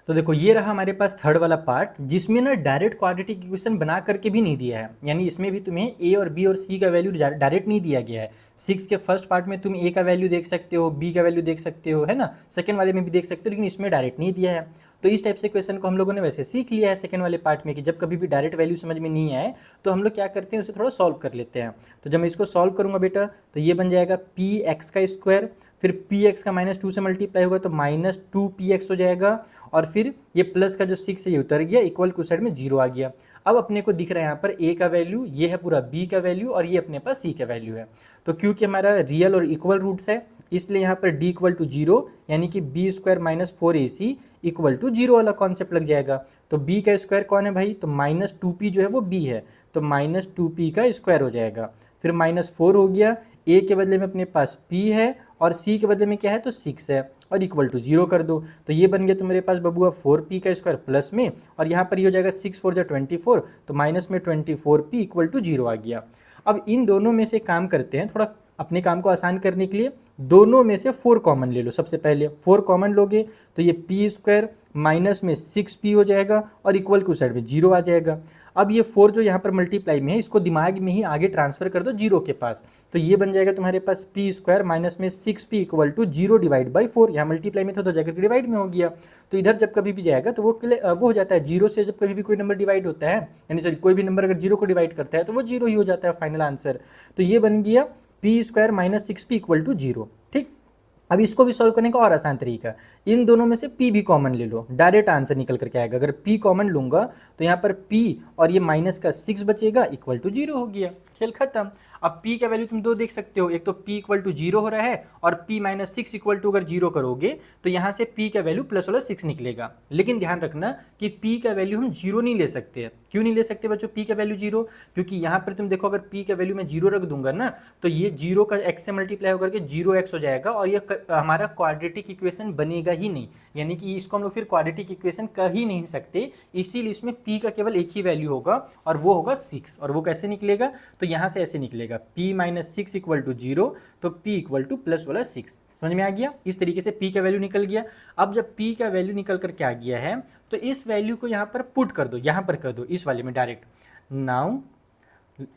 तो देखो ये रहा हमारे पास थर्ड वाला पार्ट, जिसमें ना डायरेक्ट क्वाड्रेटिक इक्वेशन बना करके भी नहीं दिया है, यानी इसमें भी तुम्हें a और b और c का वैल्यू डायरेक्ट नहीं दिया गया है। 6 के फर्स्ट पार्ट में तुम a का वैल्यू देख सकते हो, b का वैल्यू देख सकते हो, है ना, सेकंड वाले में भी देख सकते हो, लेकिन इसमें डायरेक्ट नहीं दिया है। तो इस टाइप से क्वेश्चन को हम लोगों ने वैसे सीख लिया है सेकंड वाले पार्ट में कि जब कभी भी डायरेक्ट वैल्यू समझ में नहीं आए तो हम लोग क्या करते हैं उसे थोड़ा सॉल्व कर लेते हैं। तो जब मैं इसको सॉल्व करूंगा बेटा तो ये बन जाएगा px का स्क्वायर, फिर px का -2 से मल्टीप्लाई होगा तो -2px हो जाएगा, और फिर ये प्लस का जो 6 है ये उतर गया, इक्वल टू साइड में 0 आ गया। अब अपने को दिख रहा है यहाँ पर a का वैल्यू, ये है पूरा b का वैल्यू, और ये अपने पास c का वैल्यू है। तो क्योंकि हमारा रियल और इक्वल रूट्स है इसलिए यहाँ पर d = 0, यानी कि b² - 4ac = 0 वाला कॉन्सेप्ट लग जाएगा। तो b का स्क्वायर कौन है भाई, तो -2p जो है वो b है, तो -2p का स्क्वायर हो जाएगा। फिर -4 हो गया, a के बदले में अपने पास p है और c के बदले में क्या है तो 6 है, और इक्वल टू 0 कर दो। तो ये बन गया तुम्हारे पास बबुआ 4p का स्क्वायर प्लस में, और यहाँ पर ये हो जाएगा 6 4 = 24, तो माइनस में 24p = 0 आ गया। अब इन दोनों में से काम करते हैं, थोड़ा अपने काम को आसान करने के लिए दोनों में से 4 कॉमन ले लो। सबसे पहले 4 कॉमन लोगे तो ये p² माइनस में 6p हो जाएगा और इक्वल टू साइड में 0 आ जाएगा। अब ये 4 जो यहाँ पर मल्टीप्लाई में है इसको दिमाग में ही आगे ट्रांसफर कर दो 0 के पास, तो ये बन जाएगा तुम्हारे पास p² माइनस में 6p = 0 डिवाइड बाई 4। यहाँ मल्टीप्लाई में था तो जाकर डिवाइड में हो गया। तो इधर जब कभी भी जाएगा तो वो हो जाता है 0 से, जब कभी भी कोई नंबर डिवाइड होता है, यानी सॉरी कोई भी नंबर अगर 0 को डिवाइड करता है तो वो 0 ही हो जाता है फाइनल आंसर। तो ये बन गया p square minus 6p equal to 0। ठीक, अब इसको भी सॉल्व करने का और आसान तरीका, इन दोनों में से p भी कॉमन ले लो, डायरेक्ट आंसर निकल करके आएगा। अगर p कॉमन लूंगा तो यहाँ पर p और ये माइनस का 6 बचेगा, इक्वल टू 0 हो गया, खेल खत्म। अब p का वैल्यू तुम दो देख सकते हो, एक तो p इक्वल टू 0 हो रहा है और p माइनस 6 इक्वल टू अगर 0 करोगे तो यहाँ से p का वैल्यू प्लस वाला 6 निकलेगा। लेकिन ध्यान रखना कि p का वैल्यू हम 0 नहीं ले सकते। क्यों नहीं ले सकते बच्चों p का वैल्यू 0? क्योंकि यहाँ पर तुम देखो अगर p का वैल्यू मैं 0 रख दूंगा ना तो ये 0 का x से मल्टीप्लाई होकर के 0x हो जाएगा और ये हमारा क्वाड्रेटिक इक्वेशन बनेगा ही नहीं, यानी कि इसको हम लोग फिर क्वाड्रेटिक इक्वेशन कह ही नहीं सकते। इसीलिए इसमें p का केवल एक ही वैल्यू होगा और वो होगा 6। और वो कैसे निकलेगा? तो यहाँ से ऐसे निकलेगा p माइनस 6 इक्वल टू 0, तो p इक्वल टू प्लस वाला 6। समझ में आ गया? इस तरीके से p का वैल्यू निकल गया। अब जब p का वैल्यू निकल कर क्या गया है तो इस वैल्यू को यहाँ पर पुट कर दो, यहाँ पर कर दो इस वाले में direct. Now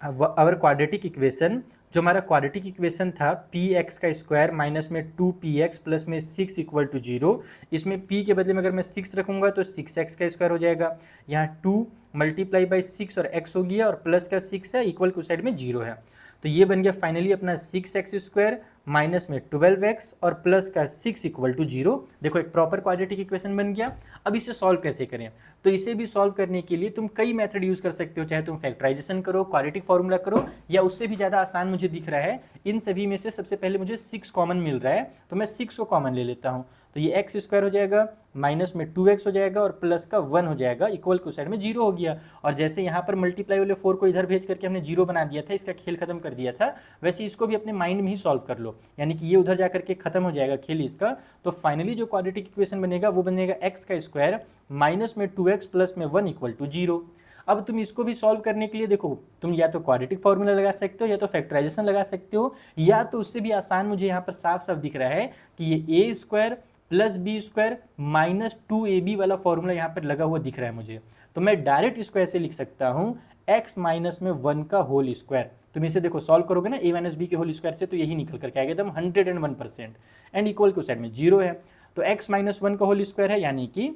our quadratic equation, जो हमारा क्वाड्रेटिक इक्वेशन था पी एक्स का स्क्वायर माइनस में 2px प्लस में 6 इक्वल टू 0, इसमें p के बदले में अगर मैं 6 रखूंगा तो 6x का स्क्वायर हो जाएगा। यहाँ 2 मल्टीप्लाई बाई 6 और x हो गया और प्लस का 6 है, इक्वल टू साइड में 0 है, तो ये बन गया फाइनली अपना 6x स्क्वायर माइनस में 12x और प्लस का 6 इक्वल टू 0। देखो एक प्रॉपर क्वाड्रेटिक इक्वेशन बन गया। अब इसे सॉल्व कैसे करें? तो इसे भी सॉल्व करने के लिए तुम कई मेथड यूज कर सकते हो, चाहे तुम फैक्टराइजेशन करो, क्वाड्रेटिक फॉर्मूला करो, या उससे भी ज़्यादा आसान मुझे दिख रहा है इन सभी में से सबसे पहले मुझे 6 कॉमन मिल रहा है तो मैं 6 को कॉमन ले लेता हूँ। तो ये एक्स स्क्वायर हो जाएगा माइनस में 2x हो जाएगा और प्लस का 1 हो जाएगा, इक्वल टू साइड में 0 हो गया। और जैसे यहाँ पर मल्टीप्लाई वाले 4 को इधर भेज करके हमने 0 बना दिया था, इसका खेल खत्म कर दिया था, वैसे इसको भी अपने माइंड में ही सॉल्व कर लो, यानी कि ये उधर जा करके खत्म हो जाएगा खेल इसका। तो फाइनली जो क्वाड्रेटिक इक्वेशन बनेगा वो बनेगा एक्स का स्क्वायर माइनस में 2x प्लस में 1 इक्वल टू 0। अब तुम इसको भी सॉल्व करने के लिए देखो, तुम या तो क्वाड्रेटिक फॉर्मूला लगा सकते हो या तो फैक्टराइजेशन लगा सकते हो, या तो उससे भी आसान मुझे यहाँ पर साफ साफ दिख रहा है कि ये a square plus b square minus 2ab वाला फॉर्मूला यहाँ पर लगा हुआ दिख रहा है मुझे। तो मैं डायरेक्ट इसको ऐसे लिख सकता हूँ x माइनस में 1 का होल स्क्वायर। तुम इसे देखो सॉल्व करोगे ना a माइनस बी के होल स्क्वायर से, तो यही निकल करके आएगा एकदम 101% एंड इक्वल टू साइड में 0 है। तो x माइनस 1 का होल स्क्वायर है, यानी कि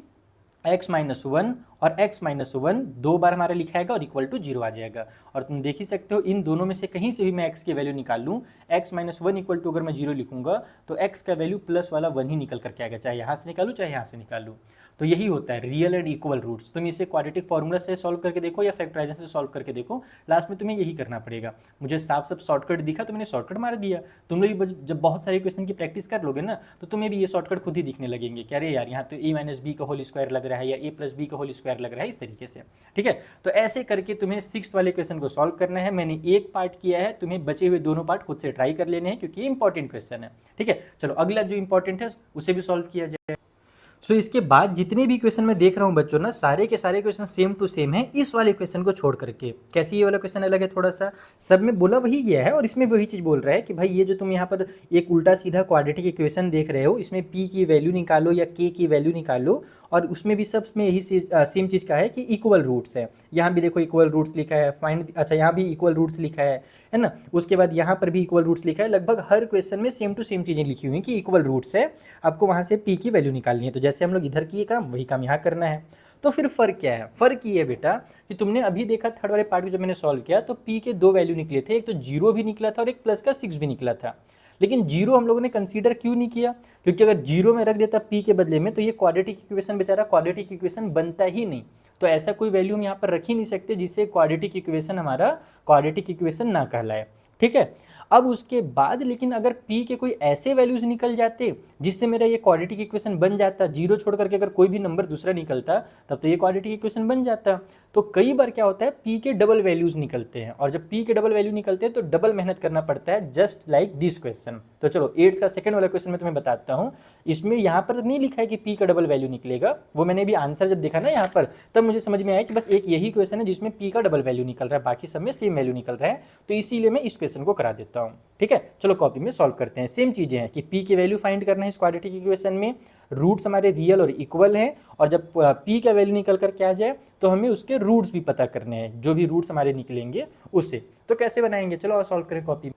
x माइनस 1 और x माइनस 1 दो बार हमारा लिखाएगा और इक्वल टू 0 आ जाएगा। और तुम देख ही सकते हो इन दोनों में से कहीं से भी मैं x की वैल्यू निकाल लूँ, x माइनस 1 इक्वल टू अगर मैं 0 लिखूंगा तो x का वैल्यू प्लस वाला 1 ही निकल करके आएगा, चाहे यहाँ से निकालूँ चाहे यहाँ से निकालूँ। तो यही होता है रियल एंड इक्वल रूट्स। तुम इसे क्वाड्रेटिक फॉर्मूला से सॉल्व करके देखो या फैक्टराइजेशन से सॉल्व करके देखो, लास्ट में तुम्हें यही करना पड़ेगा। मुझे साफ साफ शॉर्टकट दिखा तो मैंने शॉर्टकट मार दिया। तुम लोग भी जब बहुत सारे क्वेश्चन की प्रैक्टिस कर लोगे ना तो तुम्हें भी ये शॉर्टकट खुद ही दिखने लगेंगे कि अरे यार यहाँ तो a माइनस बी का होल स्क्वायर लग रहा है या a प्लस बी का होल स्क्वायर लग रहा है, इस तरीके से। ठीक है, तो ऐसे करके तुम्हें 6th वाले क्वेश्चन को सॉल्व करना है। मैंने एक पार्ट किया है, तुम्हें बचे हुए दोनों पार्ट खुद से ट्राई कर लेने हैं क्योंकि ये इंपॉर्टेंट क्वेश्चन है। ठीक है, चलो अगला जो इंपॉर्टेंट है उसे भी सॉल्व किया जाए। सो इसके बाद जितने भी क्वेश्चन मैं देख रहा हूँ बच्चों ना, सारे के सारे क्वेश्चन सेम टू सेम है, इस वाले क्वेश्चन को छोड़ करके। कैसे ये वाला क्वेश्चन अलग है थोड़ा सा, सब में बोला वही गया है और इसमें वही चीज़ बोल रहा है कि भाई ये जो तुम यहाँ पर एक उल्टा सीधा क्वाड्रेटिक इक्वेशन देख रहे हो, इसमें p की वैल्यू निकालो या k की वैल्यू निकालो, और उसमें भी सब में यही सेम चीज़ का है कि इक्वल रूट्स है। यहाँ भी देखो इक्वल रूट्स लिखा है, फाइंड, अच्छा यहाँ भी इक्वल रूट्स लिखा है ना, उसके बाद यहाँ पर भी इक्वल रूट्स लिखा है। लगभग हर क्वेश्चन में सेम टू सेम चीज़ें लिखी हुई हैं कि इक्वल रूट्स है, आपको वहाँ से p की वैल्यू निकालनी है। तो जैसे हम लोग इधर किए काम वही काम यहाँ करना है। तो फिर फ़र्क क्या है? फ़र्क ये है बेटा कि तुमने अभी देखा थर्ड वाले पार्ट को जब मैंने सॉल्व किया तो p के दो वैल्यू निकले थे, एक तो 0 भी निकला था और एक प्लस का 6 भी निकला था। लेकिन 0 हम लोगों ने कंसीडर क्यों नहीं किया? क्योंकि अगर 0 में रख देता p के बदले में तो ये क्वाड्रेटिक इक्वेशन बेचारा क्वाड्रेटिक इक्वेशन बनता ही नहीं। तो ऐसा कोई वैल्यू हम यहाँ पर रख ही नहीं सकते जिससे क्वाड्रेटिक इक्वेशन हमारा क्वाड्रेटिक इक्वेशन ना कहलाए। ठीक है, अब उसके बाद लेकिन अगर p के कोई ऐसे वैल्यूज निकल जाते जिससे मेरा ये क्वाड्रेटिक इक्वेशन बन जाता, 0 छोड़ करके अगर कोई भी नंबर दूसरा निकलता तब तो ये क्वाड्रेटिक इक्वेशन बन जाता। तो कई बार क्या होता है p के डबल वैल्यूज निकलते हैं, और जब p के डबल वैल्यू निकलते हैं तो डबल मेहनत करना पड़ता है, जस्ट लाइक दिस क्वेश्चन। तो चलो 8th का सेकंड वाला क्वेश्चन मैं तुम्हें बताता हूँ। इसमें यहाँ पर नहीं लिखा है कि p का डबल वैल्यू निकलेगा, वो मैंने भी आंसर जब देखा ना यहाँ पर तब मुझे समझ में आया कि बस एक यही क्वेश्चन है जिसमें p का डबल वैल्यू निकल रहा है, बाकी सब में सेम वैल्यू निकल रहा है, तो इसीलिए मैं इस क्वेश्चन को करा देता हूँ। ठीक है, चलो कॉपी में सॉल्व करते हैं। सेम चीज़ें हैं कि p की वैल्यू फाइंड करना है इस क्वाड्रेटिक इक्वेशन में, रूट्स हमारे रियल और इक्वल हैं, और जब p का वैल्यू निकल कर क्या आ जाए तो हमें उसके रूट्स भी पता करने हैं, जो भी रूट्स हमारे निकलेंगे उससे। तो कैसे बनाएंगे, चलो और सॉल्व करें कॉपी में।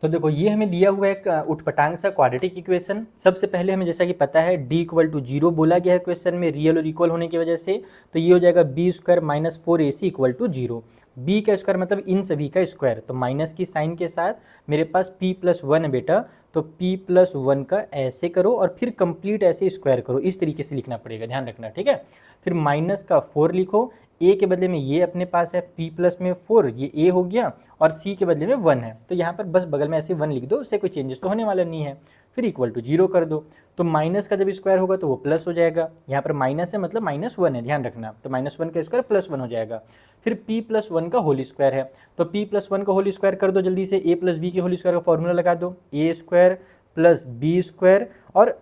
तो देखो ये हमें दिया हुआ है एक उठपटांग सा क्वाड्रेटिक इक्वेशन। सबसे पहले हमें जैसा कि पता है d इक्वल टू 0 बोला गया है क्वेश्चन में रियल और इक्वल होने की वजह से, तो ये हो जाएगा b square minus 4ac equal to 0। B का स्क्वायर मतलब इन सभी का स्क्वायर, तो माइनस की साइन के साथ मेरे पास p प्लस 1 है बेटा, तो p प्लस 1 का ऐसे करो और फिर कंप्लीट ऐसे स्क्वायर करो, इस तरीके से लिखना पड़ेगा, ध्यान रखना, ठीक है। फिर माइनस का 4 लिखो, a के बदले में ये अपने पास है p प्लस में 4, ये a हो गया, और c के बदले में 1 है, तो यहाँ पर बस बगल में ऐसे 1 लिख दो, उससे कोई चेंजेस तो होने वाला नहीं है। फिर इक्वल टू 0 कर दो, तो माइनस का जब स्क्वायर होगा तो वो प्लस हो जाएगा, यहाँ पर माइनस है मतलब -1 है, ध्यान रखना, तो -1 का स्क्वायर +1 हो जाएगा। फिर p प्लस 1 का होल स्क्वायर है, तो p प्लस 1 का होल स्क्वायर कर दो जल्दी से, a प्लस बी के होल स्क्वायर का फॉर्मूला लगा दो, a square plus b square, और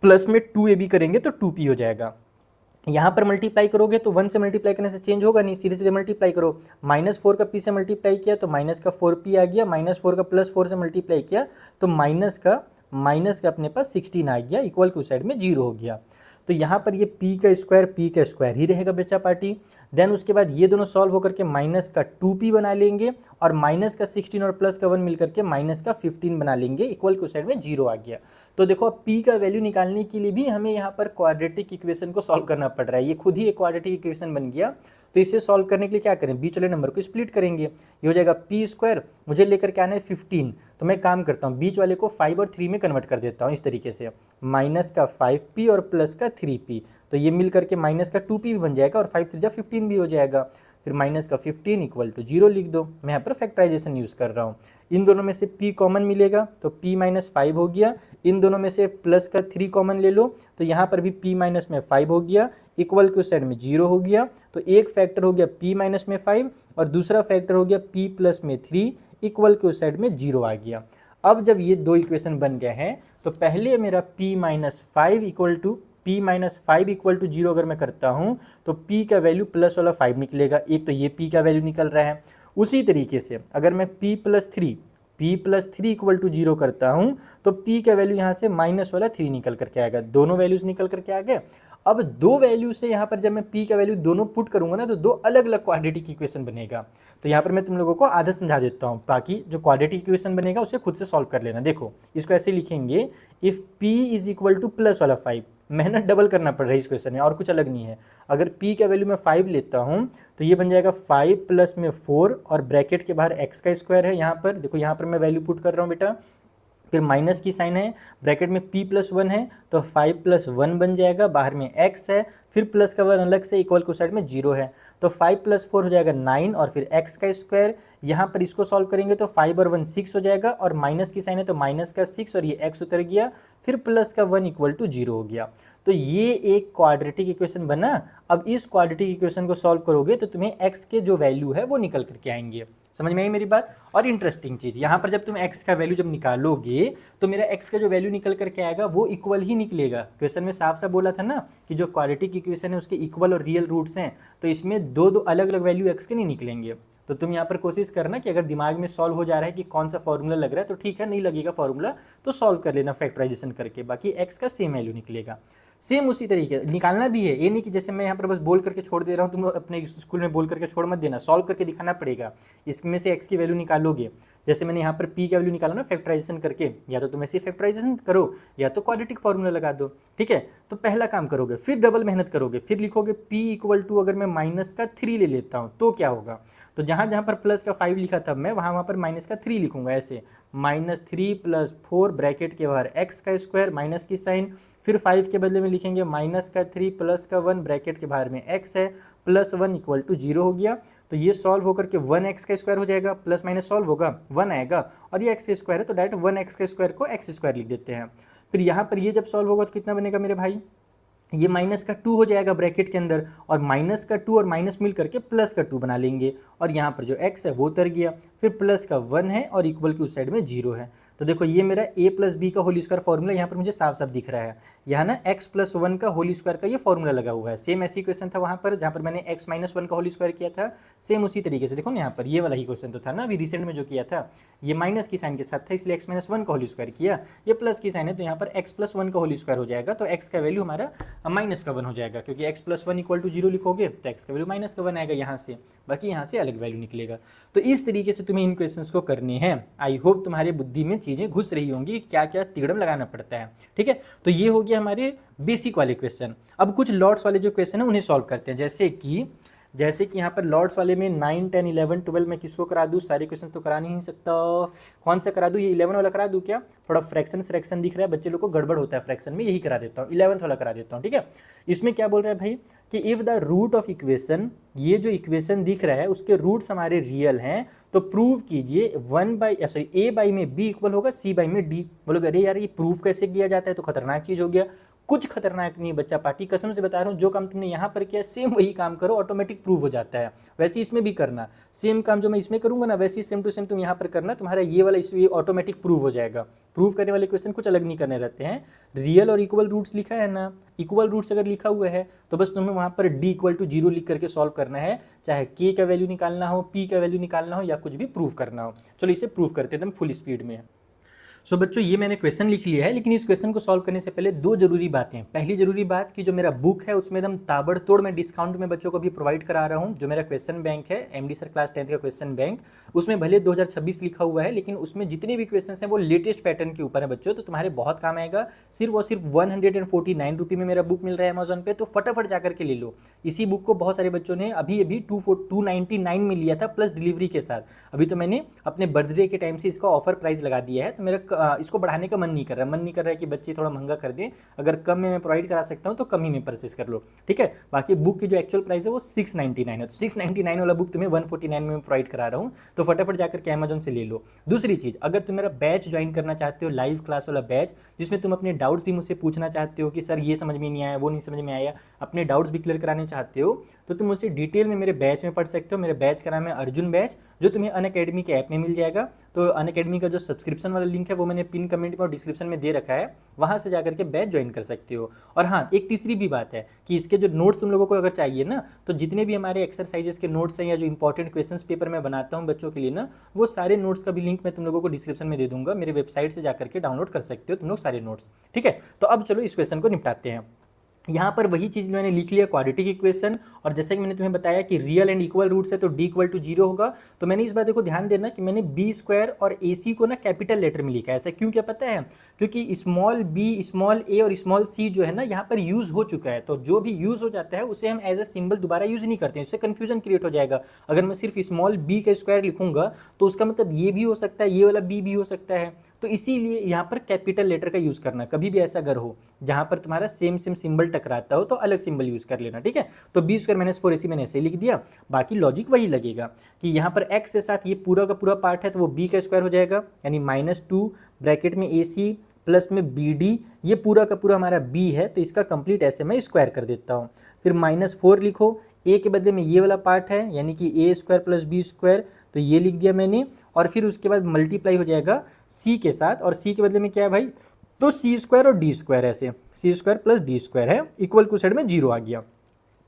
प्लस में 2ab करेंगे तो 2p हो जाएगा। यहाँ पर मल्टीप्लाई करोगे तो 1 से मल्टीप्लाई करने से चेंज होगा नहीं, सीधे सीधे मल्टीप्लाई करो, -4 का p से मल्टीप्लाई किया तो माइनस का 4p आ गया, -4 का +4 से मल्टीप्लाई किया तो माइनस का अपने पास 16 आ गया, इक्वल के उस साइड में 0 हो गया। तो यहाँ पर ये p का स्क्वायर ही रहेगा बच्चा पार्टी। देन उसके बाद ये दोनों सॉल्व होकर के माइनस का 2p बना लेंगे, और माइनस का 16 और प्लस का 1 मिलकर के माइनस का 15 बना लेंगे, इक्वल के उस साइड में 0 आ गया। तो देखो अब p का वैल्यू निकालने के लिए भी हमें यहाँ पर क्वाड्रेटिक इक्वेशन को सॉल्व करना पड़ रहा है, ये खुद ही एक क्वाड्रेटिक इक्वेशन बन गया। तो इसे सॉल्व करने के लिए क्या करें, बीच वाले नंबर को स्प्लिट करेंगे, ये हो जाएगा p स्क्वायर, मुझे लेकर के आना है 15, तो मैं काम करता हूँ बीच वाले को 5 और 3 में कन्वर्ट कर देता हूँ इस तरीके से, माइनस का 5p और प्लस का 3p, तो ये मिल करके माइनस का 2p भी बन जाएगा और 5 3 15 भी हो जाएगा। फिर माइनस का 15 इक्वल टू 0 लिख दो, मैं यहाँ पर फैक्टराइजेशन यूज़ कर रहा हूँ। इन दोनों में से p कॉमन मिलेगा तो p माइनस 5 हो गया, इन दोनों में से प्लस का 3 कॉमन ले लो तो यहाँ पर भी p माइनस में 5 हो गया, इक्वल के उस साइड में 0 हो गया। तो एक फैक्टर हो गया p माइनस में 5 और दूसरा फैक्टर हो गया p प्लस में 3, इक्वल के उस साइड में 0 आ गया। अब जब ये दो इक्वेशन बन गए हैं तो पहले मेरा p माइनस 5 इक्वल टू 0 अगर मैं करता हूँ तो p का वैल्यू प्लस वाला 5 निकलेगा, एक तो ये p का वैल्यू निकल रहा है। उसी तरीके से अगर मैं p प्लस 3 इक्वल टू 0 करता हूँ तो p का वैल्यू यहाँ से माइनस वाला 3 निकल करके आएगा, दोनों वैल्यूज निकल करके आ गए। अब दो वैल्यू से यहाँ पर जब मैं p का वैल्यू दोनों पुट करूंगा ना तो दो अलग अलग क्वाड्रेटिक इक्वेशन बनेगा। तो यहाँ पर मैं तुम लोगों को आधा समझा देता हूँ, बाकी जो क्वाड्रेटिक इक्वेशन बनेगा उसे खुद से सॉल्व कर लेना। देखो इसको ऐसे लिखेंगे, if p is equal to plus वाला 5, मेहनत डबल करना पड़ रहा है इस क्वेश्चन में और कुछ अलग नहीं है। अगर p का वैल्यू मैं 5 लेता हूँ तो ये बन जाएगा 5 प्लस में 4 और ब्रैकेट के बाहर x का स्क्वायर है, यहाँ पर देखो यहाँ पर मैं वैल्यू पुट कर रहा हूँ बेटा, फिर माइनस की साइन है, ब्रैकेट में p प्लस 1 है तो 5 प्लस 1 बन जाएगा, बाहर में x है, फिर प्लस का 1 अलग से, इक्वल को साइड में 0 है, तो 5 प्लस 4 हो जाएगा 9 और फिर x का स्क्वायर, यहाँ पर इसको सॉल्व करेंगे तो 5 और 1 6 हो जाएगा, और माइनस की साइन है तो माइनस का 6 और ये x उतर गया, फिर प्लस का 1 इक्वल टू 0 हो गया। तो ये एक क्वाड्रेटिक इक्वेशन बना। अब इस क्वाड्रेटिक इक्वेशन को सॉल्व करोगे तो तुम्हें x के जो वैल्यू है वो निकल करके आएंगे, समझ में आई मेरी बात। और इंटरेस्टिंग चीज़ यहाँ पर जब तुम x का वैल्यू जब निकालोगे तो मेरा x का जो वैल्यू निकल करके आएगा वो इक्वल ही निकलेगा। क्वेश्चन में साफ साफ बोला था ना कि जो क्वाड्रेटिक इक्वेशन है उसके इक्वल और रियल रूट्स हैं, तो इसमें दो अलग अलग वैल्यू x के नहीं निकलेंगे। तो तुम यहाँ पर कोशिश करना कि अगर दिमाग में सॉल्व हो जा रहा है कि कौन सा फॉर्मूला लग रहा है तो ठीक है, नहीं लगेगा फॉर्मूला तो सॉल्व कर लेना फैक्टराइजेशन करके, बाकी x का सेम वैल्यू निकलेगा। सेम उसी तरीके निकालना भी है, ये नहीं कि जैसे मैं यहाँ पर बस बोल करके छोड़ दे रहा हूँ, तुम अपने स्कूल में बोल करके छोड़ मत देना, सॉल्व करके दिखाना पड़ेगा। इसमें से x की वैल्यू निकालोगे, जैसे मैंने यहाँ पर p का वैल्यू निकाला ना फैक्टराइजेशन करके, या तो तुम ऐसे फैक्टराइजेशन करो या तो क्वाड्रेटिक फॉर्मूला लगा दो, ठीक है। तो पहला काम करोगे, फिर डबल मेहनत करोगे, फिर लिखोगे p इक्वल टू अगर मैं माइनस का 3 ले लेता हूँ तो क्या होगा, तो जहाँ जहाँ पर प्लस का 5 लिखा था मैं वहाँ पर माइनस का 3 लिखूंगा, ऐसे -3 + 4 ब्रैकेट के बाहर x का स्क्वायर, माइनस की साइन, फिर 5 के बदले में लिखेंगे -3 प्लस का 1 ब्रैकेट के बाहर में x है, प्लस 1 इक्वल टू 0 हो गया। तो ये सॉल्व होकर के 1x का स्क्वायर हो जाएगा, प्लस माइनस सॉल्व होगा 1 आएगा, और ये x का स्क्वायर है तो डायरेक्ट 1x का स्क्वायर को x स्क्वायर लिख देते हैं। फिर यहाँ पर ये जब सॉल्व होगा तो कितना बनेगा मेरे भाई, ये माइनस का 2 हो जाएगा ब्रैकेट के अंदर, और माइनस का 2 और माइनस मिल करके प्लस का 2 बना लेंगे, और यहाँ पर जो x है वो उतर गया, फिर प्लस का 1 है और इक्वल की उस साइड में 0 है। तो देखो ये मेरा a प्लस बी का होल स्क्वायर फॉर्मूला यहाँ पर मुझे साफ साफ दिख रहा है। यहाँ ना x प्लस वन का होल स्क्वायर का ये फॉर्मूला लगा हुआ है। सेम ऐसी क्वेश्चन था वहाँ पर जहाँ पर मैंने x माइनस वन का होल स्क्वायर किया था, सेम उसी तरीके से देखो ना यहाँ पर ये वाला ही क्वेश्चन तो था ना अभी रिसेंट में जो किया था, ये माइनस की साइन के साथ था इसलिए x माइनस वन का होल स्क्वायर किया, ये प्लस की साइन है तो यहाँ पर x प्लस वन का होल स्क्वायर हो जाएगा, तो x का वैल्यू हमारा माइनस का वन हो जाएगा, क्योंकि x plus one equal to zero लिखोगे तो x का वैल्यू माइनस का वन आएगा यहाँ से, बाकी यहाँ से अलग वैल्यू निकलेगा। तो इस तरीके से तुम्हें इन क्वेश्चंस को करने हैं। आई होप तुम्हारे बुद्धि में चीज़ें घुस रही होंगी, क्या क्या तिगड़म लगाना पड़ता है। ठीक है, तो ये हो गया हमारे बेसिक वाले क्वेश्चन। अब कुछ लॉट्स वाले जो क्वेश्चन है उन्हें सॉल्व करते हैं, जैसे कि यहाँ पर लॉर्ड्स वाले में 9, 10, 11, 12 मैं किसको करा दूँ, सारे क्वेश्चन तो करा नहीं सकता, कौन सा करा दूँ, ये 11 वाला करा दूँ क्या, थोड़ा फ्रैक्शन दिख रहा है बच्चे लोग को, गड़बड़ होता है फ्रैक्शन में, यही करा देता हूँ, 11th वाला करा देता हूँ। ठीक है, इसमें क्या बोल रहा है भाई कि if the root of equation, ये जो इक्वेशन दिख रहा है उसके रूट्स हमारे रियल हैं तो प्रूव कीजिए ए बाई में बी इक्वल होगा सी बाई में डी। बोलोगे अरे यार ये प्रूव कैसे किया जाता है, तो खतरनाक चीज़ हो गया। कुछ खतरनाक नहीं बच्चा पार्टी, कसम से बता रहा हूँ, जो काम तुमने यहाँ पर किया सेम वही काम करो, ऑटोमेटिक प्रूव हो जाता है। वैसे इसमें भी करना, सेम काम जो मैं इसमें करूँगा ना वैसे ही सेम टू सेम तुम यहाँ पर करना, तुम्हारा ये वाला इसमें ऑटोमेटिक प्रूव हो जाएगा। प्रूव करने वाले क्वेश्चन कुछ अलग नहीं करने रहते हैं। रियल और इक्वल रूट्स लिखा है ना, इक्वल रूट्स अगर लिखा हुआ है तो बस तुम्हें वहाँ पर डी इक्वल टू जीरो लिख करके सॉल्व करना है, चाहे के का वैल्यू निकालना हो, पी का वैल्यू निकालना हो या कुछ भी प्रूव करना हो। चलो इसे प्रूव करते हैं एकदम फुल स्पीड में। सो बच्चों ये मैंने क्वेश्चन लिख लिया है, लेकिन इस क्वेश्चन को सॉल्व करने से पहले दो जरूरी बातें। पहली जरूरी बात कि जो मेरा बुक है उसमें एकदम ताबड़तोड़ मैं डिस्काउंट में बच्चों को भी प्रोवाइड करा रहा हूँ। जो मेरा क्वेश्चन बैंक है एमडी सर क्लास 10th का क्वेश्चन बैंक, उसमें भले 2026 लिखा हुआ है लेकिन उसमें जितने भी क्वेश्चन हैं वो लेटेस्ट पैटर्न के ऊपर है बच्चों, तो तुम्हारे बहुत काम आएगा। सिर्फ और सिर्फ 149 रुपये में मेरा बुक मिल रहा है अमेजोन पे, तो फटाफट जाकर के ले लो। इसी बुक को बहुत सारे बच्चों ने अभी 299 में लिया था प्लस डिलीवरी के साथ। अभी तो मैंने अपने बर्थडे के टाइम से इसका ऑफर प्राइस लगा दिया है, तो मेरा इसको बढ़ाने मन नहीं कर रहा है कि बच्चे थोड़ा महंगा कर दें। अगर कम में मैं प्रोवाइड करा सकता हूं तो कम ही में परचेस कर लो। ठीक है, बाकी बुक की जो एक्चुअल प्राइस है वो 699 है, तो 699 वाला बुक तुम्हें 149 में प्रोवाइड करा रहा हूं, तो फटाफट जाकर के अमेजोन से ले लो। दूसरी चीज, अगर तुम मेरा बैच ज्वाइन करना चाहते हो, लाइव क्लास वाला बैच, जिसमें तुम अपने डाउट्स भी मुझसे पूछना चाहते हो कि सर ये समझ में नहीं आया, वो नहीं समझ में आया, अपने डाउट्स भी क्लियर कराने चाहते हो, तो तुम मुझसे डिटेल में मेरे बैच में पढ़ सकते हो। मेरे बैच का नाम है अर्जुन बैच, जो तुम्हें अनअकैडमी के ऐप में मिल जाएगा। तो अनअकैडमी का जो सब्सक्रिप्शन वाला लिंक है वो मैंने पिन कमेंट में और डिस्क्रिप्शन में दे रखा है, वहाँ से जाकर के बैच ज्वाइन कर सकते हो। और हाँ, एक तीसरी भी बात है कि इसके जो नोट्स तुम लोगों को अगर चाहिए ना, तो जितने भी हमारे एक्सरसाइजेस के नोट्स हैं या जो इंपॉर्टेंट क्वेश्चंस पेपर मैं बनाता हूँ बच्चों के लिए ना, वो सारे नोट्स का भी लिंक मैं तुम लोगों को डिस्क्रिप्शन में दे दूंगा। मेरे वेबसाइट से जाकर के डाउनलोड कर सकते हो तुम लोग सारे नोट्स। ठीक है, तो अब चलो इस क्वेश्चन को निपटाते हैं। यहाँ पर वही चीज़ मैंने लिख लिया, क्वाड्रेटिक इक्वेशन, और जैसे कि मैंने तुम्हें बताया कि रियल एंड इक्वल रूट्स है तो डी इक्वल टू जीरो होगा। तो मैंने इस बात को ध्यान देना कि मैंने बी स्क्वायर और ए सी को ना कैपिटल लेटर में लिखा है। ऐसा क्यों, क्या पता है? क्योंकि स्मॉल बी, स्मॉल ए और स्मॉल सी जो है ना यहाँ पर यूज़ हो चुका है, तो जो भी यूज़ हो जाता है उसे हम एज ए सिंबल दोबारा यूज़ नहीं करते हैं, उससे कन्फ्यूजन क्रिएट हो जाएगा। अगर मैं सिर्फ स्मॉल बी का स्क्वायर लिखूंगा तो उसका मतलब ये भी हो सकता है, ये वाला बी भी हो सकता है, तो इसीलिए यहाँ पर कैपिटल लेटर का यूज़ करना। कभी भी ऐसा अगर हो जहाँ पर तुम्हारा सेम सिंबल टकराता हो तो अलग सिंबल यूज़ कर लेना। ठीक है, तो बी स्क्वायर माइनस 4 AC मैंने ऐसे ही लिख दिया। बाकी लॉजिक वही लगेगा कि यहाँ पर x के साथ ये पूरा का पूरा पार्ट है तो वो b का स्क्वायर हो जाएगा, यानी -2 ब्रैकेट में AC प्लस में BD, ये पूरा का पूरा हमारा b है तो इसका कंप्लीट ऐसे मैं स्क्वायर कर देता हूँ। फिर -4 लिखो, a के बदले में ये वाला पार्ट है यानी कि a square plus b square, तो ये लिख दिया मैंने। और फिर उसके बाद मल्टीप्लाई हो जाएगा c के साथ, और c के बदले में क्या है भाई, तो c स्क्वायर और d स्क्वायर, ऐसे c square plus d square है, इक्वल टू साइड में 0 आ गया।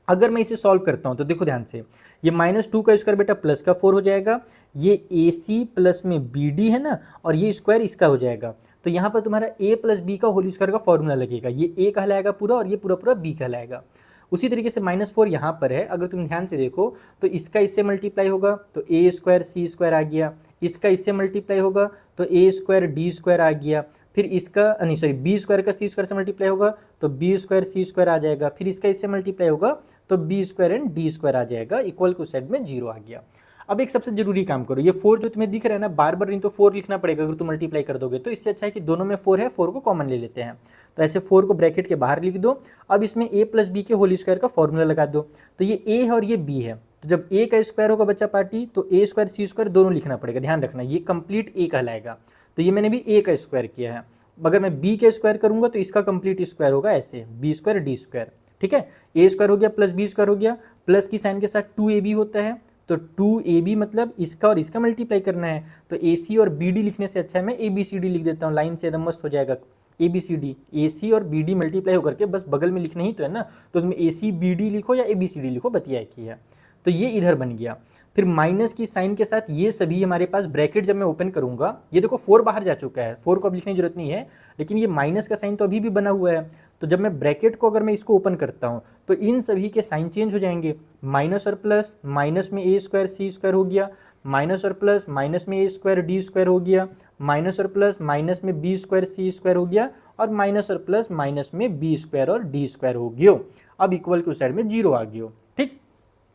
अगर मैं इसे सॉल्व करता हूँ तो देखो ध्यान से, ये -2 का स्क्वायर बेटा प्लस का 4 हो जाएगा, ये AC प्लस में BD है ना, और ये स्क्वायर इसका हो जाएगा। तो यहाँ पर तुम्हारा a प्लस बी का होल स्क्वायर का फॉर्मूला लगेगा, ये a कहलाएगा पूरा और ये पूरा पूरा b कहलाएगा। उसी तरीके से -4 यहाँ पर है, अगर तुम ध्यान से देखो तो इसका इससे मल्टीप्लाई होगा तो a स्क्वायर c स्क्वायर आ गया, इसका इससे मल्टीप्लाई होगा तो a स्क्वायर d स्क्वायर आ गया, फिर इसका बी स्क्वायर का सी स्क्वायर से मल्टीप्लाई होगा तो बी स्क्वायर सी स्क्वायर आ जाएगा, फिर इसका इससे मल्टीप्लाई होगा तो b square and d square आ जाएगा, इक्वल टू साइड में 0 आ गया। अब एक सबसे जरूरी काम करो, ये 4 जो तुम्हें दिख रहा है ना, बार बार नहीं तो 4 लिखना पड़ेगा अगर तुम मल्टीप्लाई कर दोगे, तो इससे अच्छा है कि दोनों में 4 है, 4 को कॉमन ले लेते हैं। तो ऐसे 4 को ब्रैकेट के बाहर लिख दो। अब इसमें a प्लस बी के होल स्क्वायर का फॉर्मूला लगा दो, तो ये a है और ये b है, तो जब a का स्क्वायर होगा बच्चा पार्टी तो a स्क्वायर सी स्क्वायर दोनों लिखना पड़ेगा, ध्यान रखना ये कंप्लीट a कहलाएगा। तो ये मैंने भी a का स्क्वायर किया है, अगर मैं b का स्क्वायर करूंगा तो इसका कंप्लीट स्क्वायर होगा ऐसे b स्क्वायर d स्क्वायर। ठीक है, a स्क्वायर हो गया प्लस b स्क्वायर हो गया, प्लस की साइन के साथ 2ab होता है, तो 2ab मतलब इसका और इसका मल्टीप्लाई करना है, तो ac और bd लिखने से अच्छा है मैं abcd लिख देता हूँ, लाइन से एकदम मस्त हो जाएगा। ए बी सी डी, ए सी और बी डी मल्टीप्लाई होकर के बस बगल में लिखना ही तो है ना, तो तुम ए सी बी डी लिखो या ए बी सी डी लिखो, बतिया एक ही है। तो ये इधर बन गया। फिर माइनस की साइन के साथ ये सभी हमारे पास ब्रैकेट जब मैं ओपन करूंगा, ये देखो 4 बाहर जा चुका है, 4 को अब लिखने की जरूरत नहीं है, लेकिन ये माइनस का साइन तो अभी भी बना हुआ है। तो जब मैं ब्रैकेट को अगर मैं इसको ओपन करता हूँ तो इन सभी के साइन चेंज हो जाएंगे, माइनस और प्लस, माइनस में ए स्क्वायर सी स्क्वायर हो गया, माइनस और प्लस, माइनस में ए स्क्वायर डी स्क्वायर हो गया, माइनस और प्लस, माइनस में बी स्क्वायर सी स्क्वायर हो गया, और माइनस और प्लस, माइनस में बी स्क्वायर और डी स्क्वायर हो गया। अब इक्वल के उस साइड में 0 आ गया। ठीक,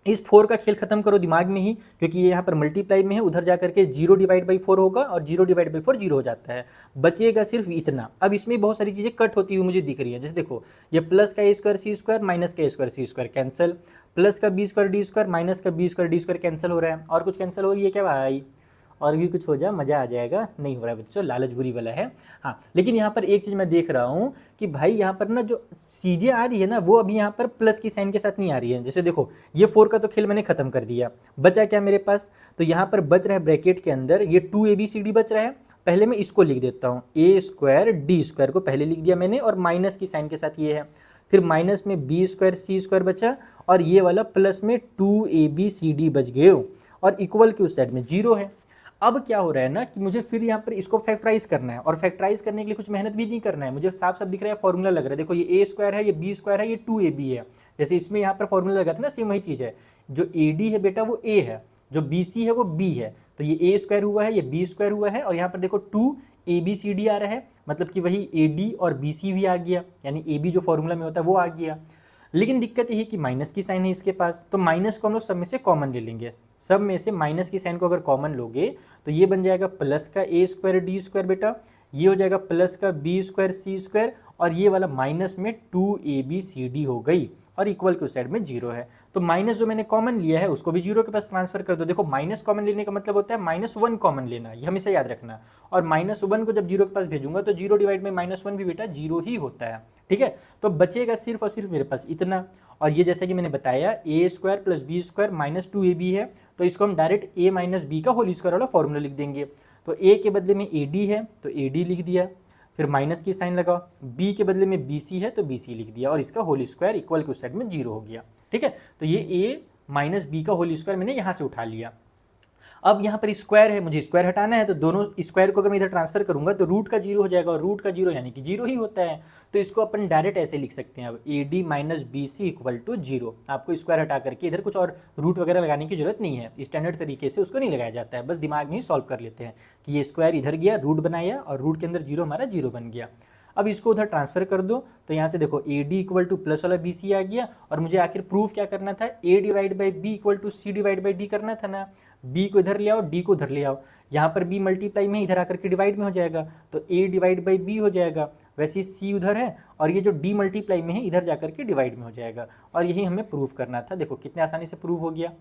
इस 4 का खेल खत्म करो दिमाग में ही, क्योंकि ये यहाँ पर मल्टीप्लाई में है, उधर जाकर के 0 डिवाइड बाई 4 होगा और 0 डिवाइड बाई 4 0 हो जाता है, बचेगा सिर्फ इतना। अब इसमें बहुत सारी चीज़ें कट होती हुई मुझे दिख रही है, जैसे देखो ये प्लस का a square c square minus का a square c square cancel, plus का b square d square minus का b square d square cancel हो रहा है, और कुछ कैंसिल हो रही है क्या भाई? और भी कुछ हो जाए मज़ा आ जाएगा, नहीं हो रहा है बच्चों, लालच बुरी वाला है। हाँ, लेकिन यहाँ पर एक चीज़ मैं देख रहा हूँ कि भाई यहाँ पर ना जो चीज़ें आ रही है ना वो अभी यहाँ पर प्लस की साइन के साथ नहीं आ रही है। जैसे देखो ये 4 का तो खेल मैंने खत्म कर दिया, बचा क्या मेरे पास? तो यहाँ पर बच रहा है ब्रैकेट के अंदर ये 2abcd बच रहा है। पहले मैं इसको लिख देता हूँ, ए स्क्वायर डी स्क्वायर को पहले लिख दिया मैंने, और माइनस की साइन के साथ ये है। फिर माइनस में बी स्क्वायर सी स्क्वायर बचा, और ये वाला प्लस में 2abcd बच गए, और इक्वल के उस साइड में 0 है। अब क्या हो रहा है ना कि मुझे फिर यहाँ पर इसको फैक्टराइज करना है, और फैक्टराइज करने के लिए कुछ मेहनत भी नहीं करना है, मुझे साफ साफ दिख रहा है फॉर्मूला लग रहा है। देखो ये ए स्क्वायर है, ये बी स्क्वायर है, ये 2ab है। जैसे इसमें यहाँ पर फॉर्मूला लगा था ना, सेम वही चीज़ है। जो AD है बेटा वो A है, जो BC है वो B है। तो ये ए स्क्वायर हुआ है, ये बी स्क्वायर हुआ है, और यहाँ पर देखो 2abcd आ रहा है, मतलब कि वही AD और BC भी आ गया, यानी AB जो फॉर्मूला में होता है वो आ गया। लेकिन दिक्कत यही कि माइनस की साइन है इसके पास, तो माइनस को हम लोग सब में से कॉमन ले लेंगे। सब में से माइनस की साइन को अगर कॉमन लोगे तो ये बन जाएगा प्लस का ए स्क्वायर डी स्क्वायर बेटा, ये हो जाएगा प्लस का बी स्क्वायर सी स्क्वायर, और ये वाला माइनस में 2abcd हो गई, और इक्वल के उस साइड में 0 है। तो माइनस जो मैंने कॉमन लिया है उसको भी 0 के पास ट्रांसफर कर दो। देखो माइनस कॉमन लेने का मतलब होता है -1 कॉमन लेना, ये हमेशा याद रखना। और -1 को जब 0 के पास भेजूंगा तो 0 डिवाइड में -1 भी बेटा 0 ही होता है। ठीक है, तो बचेगा सिर्फ और सिर्फ मेरे पास इतना। और ये जैसे कि मैंने बताया a square plus b square minus 2ab है, तो इसको हम डायरेक्ट a माइनस बी का होल स्क्वायर वाला फॉर्मूला लिख देंगे। तो a के बदले में AD है तो AD लिख दिया, फिर माइनस की साइन लगाओ, b के बदले में BC है तो BC लिख दिया, और इसका होल स्क्वायर इक्वल के उस साइड में 0 हो गया। ठीक है, तो ये a माइनस बी का होल स्क्वायर मैंने यहाँ से उठा लिया। अब यहाँ पर स्क्वायर है, मुझे स्क्वायर हटाना है, तो दोनों स्क्वायर को अगर मैं इधर ट्रांसफर करूंगा तो रूट का 0 हो जाएगा, और रूट का 0 यानी कि 0 ही होता है। तो इसको अपन डायरेक्ट ऐसे लिख सकते हैं, अब AD minus BC equal to 0। आपको स्क्वायर हटा करके इधर कुछ और रूट वगैरह लगाने की जरूरत नहीं है, स्टैंडर्ड तरीके से उसको नहीं लगाया जाता है, बस दिमाग में ही सॉल्व कर लेते हैं कि ये स्क्वायर इधर गया, रूट बनाया, और रूट के अंदर 0 हमारा 0 बन गया। अब इसको उधर ट्रांसफर कर दो, तो यहाँ से देखो AD इक्वल टू प्लस वाला BC आ गया, और मुझे आखिर प्रूफ क्या करना था, A divide by b equal to C divide by D करना था ना। B को इधर ले आओ, D को उधर ले आओ, यहाँ पर B मल्टीप्लाई में इधर आकर के डिवाइड में हो जाएगा, तो A डिवाइड बाई B हो जाएगा, वैसे C उधर है, और ये जो D मल्टीप्लाई में है इधर जाकर के डिवाइड में हो जाएगा, और यही हमें प्रूफ करना था। देखो कितने आसानी से प्रूफ हो गया।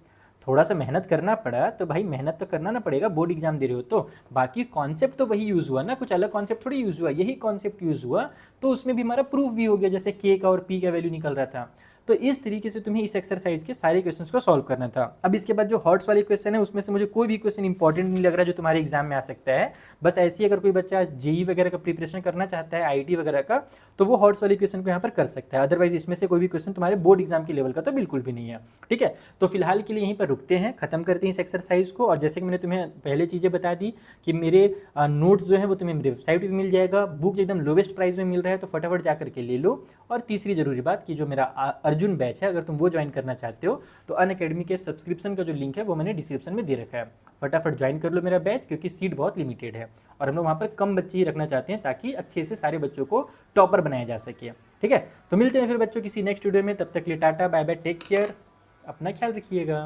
थोड़ा सा मेहनत करना पड़ा, तो भाई मेहनत तो करना ना पड़ेगा, बोर्ड एग्जाम दे रहे हो तो। बाकी कॉन्सेप्ट तो वही यूज़ हुआ ना, कुछ अलग कॉन्सेप्ट थोड़ी यूज़ हुआ, यही कॉन्सेप्ट यूज़ हुआ, तो उसमें भी हमारा प्रूफ भी हो गया, जैसे के का और पी का वैल्यू निकल रहा था। तो इस तरीके से तुम्हें इस एक्सरसाइज के सारे क्वेश्चंस को सॉल्व करना था। अब इसके बाद जो हॉट्स वाले क्वेश्चन है उसमें से मुझे कोई भी क्वेश्चन इंपॉर्टेंट नहीं लग रहा जो तुम्हारे एग्जाम में आ सकता है। बस ऐसे ही अगर कोई बच्चा जेई वगैरह का प्रिपरेशन करना चाहता है, आईटी वगैरह का, तो वो हॉट्स वाले क्वेश्चन को यहाँ पर कर सकता है। अदरवाइज इसमें से कोई भी क्वेश्चन तुम्हारे बोर्ड एग्जाम के लेवल का तो बिल्कुल भी नहीं है। ठीक है, तो फिलहाल के लिए यहीं पर रुकते हैं, खत्म करते हैं इस एक्सरसाइज को। और जैसे कि मैंने तुम्हें पहले चीज़ें बता दी कि मेरे नोट्स जो है वो तुम्हें मेरी वेबसाइट पर मिल जाएगा, बुक एकदम लोवेस्ट प्राइस में मिल रहा है, तो फटाफट जा करके ले लो। और तीसरी जरूरी बात कि जो मेरा अर्जुन बैच है, अगर तुम वो ज्वाइन करना चाहते हो तो अनअकैडमी के सब्सक्रिप्शन का जो लिंक है वो मैंने डिस्क्रिप्शन में दे रखा है, फटाफट ज्वाइन कर लो मेरा बैच, क्योंकि सीट बहुत लिमिटेड है और हम लोग वहाँ पर कम बच्चे ही रखना चाहते हैं ताकि अच्छे से सारे बच्चों को टॉपर बनाया जा सके। ठीक है, तो मिलते हैं फिर बच्चों किसी नेक्स्ट वीडियो में, तब तक के लिए tata bye bye, take care, अपना ख्याल रखिएगा।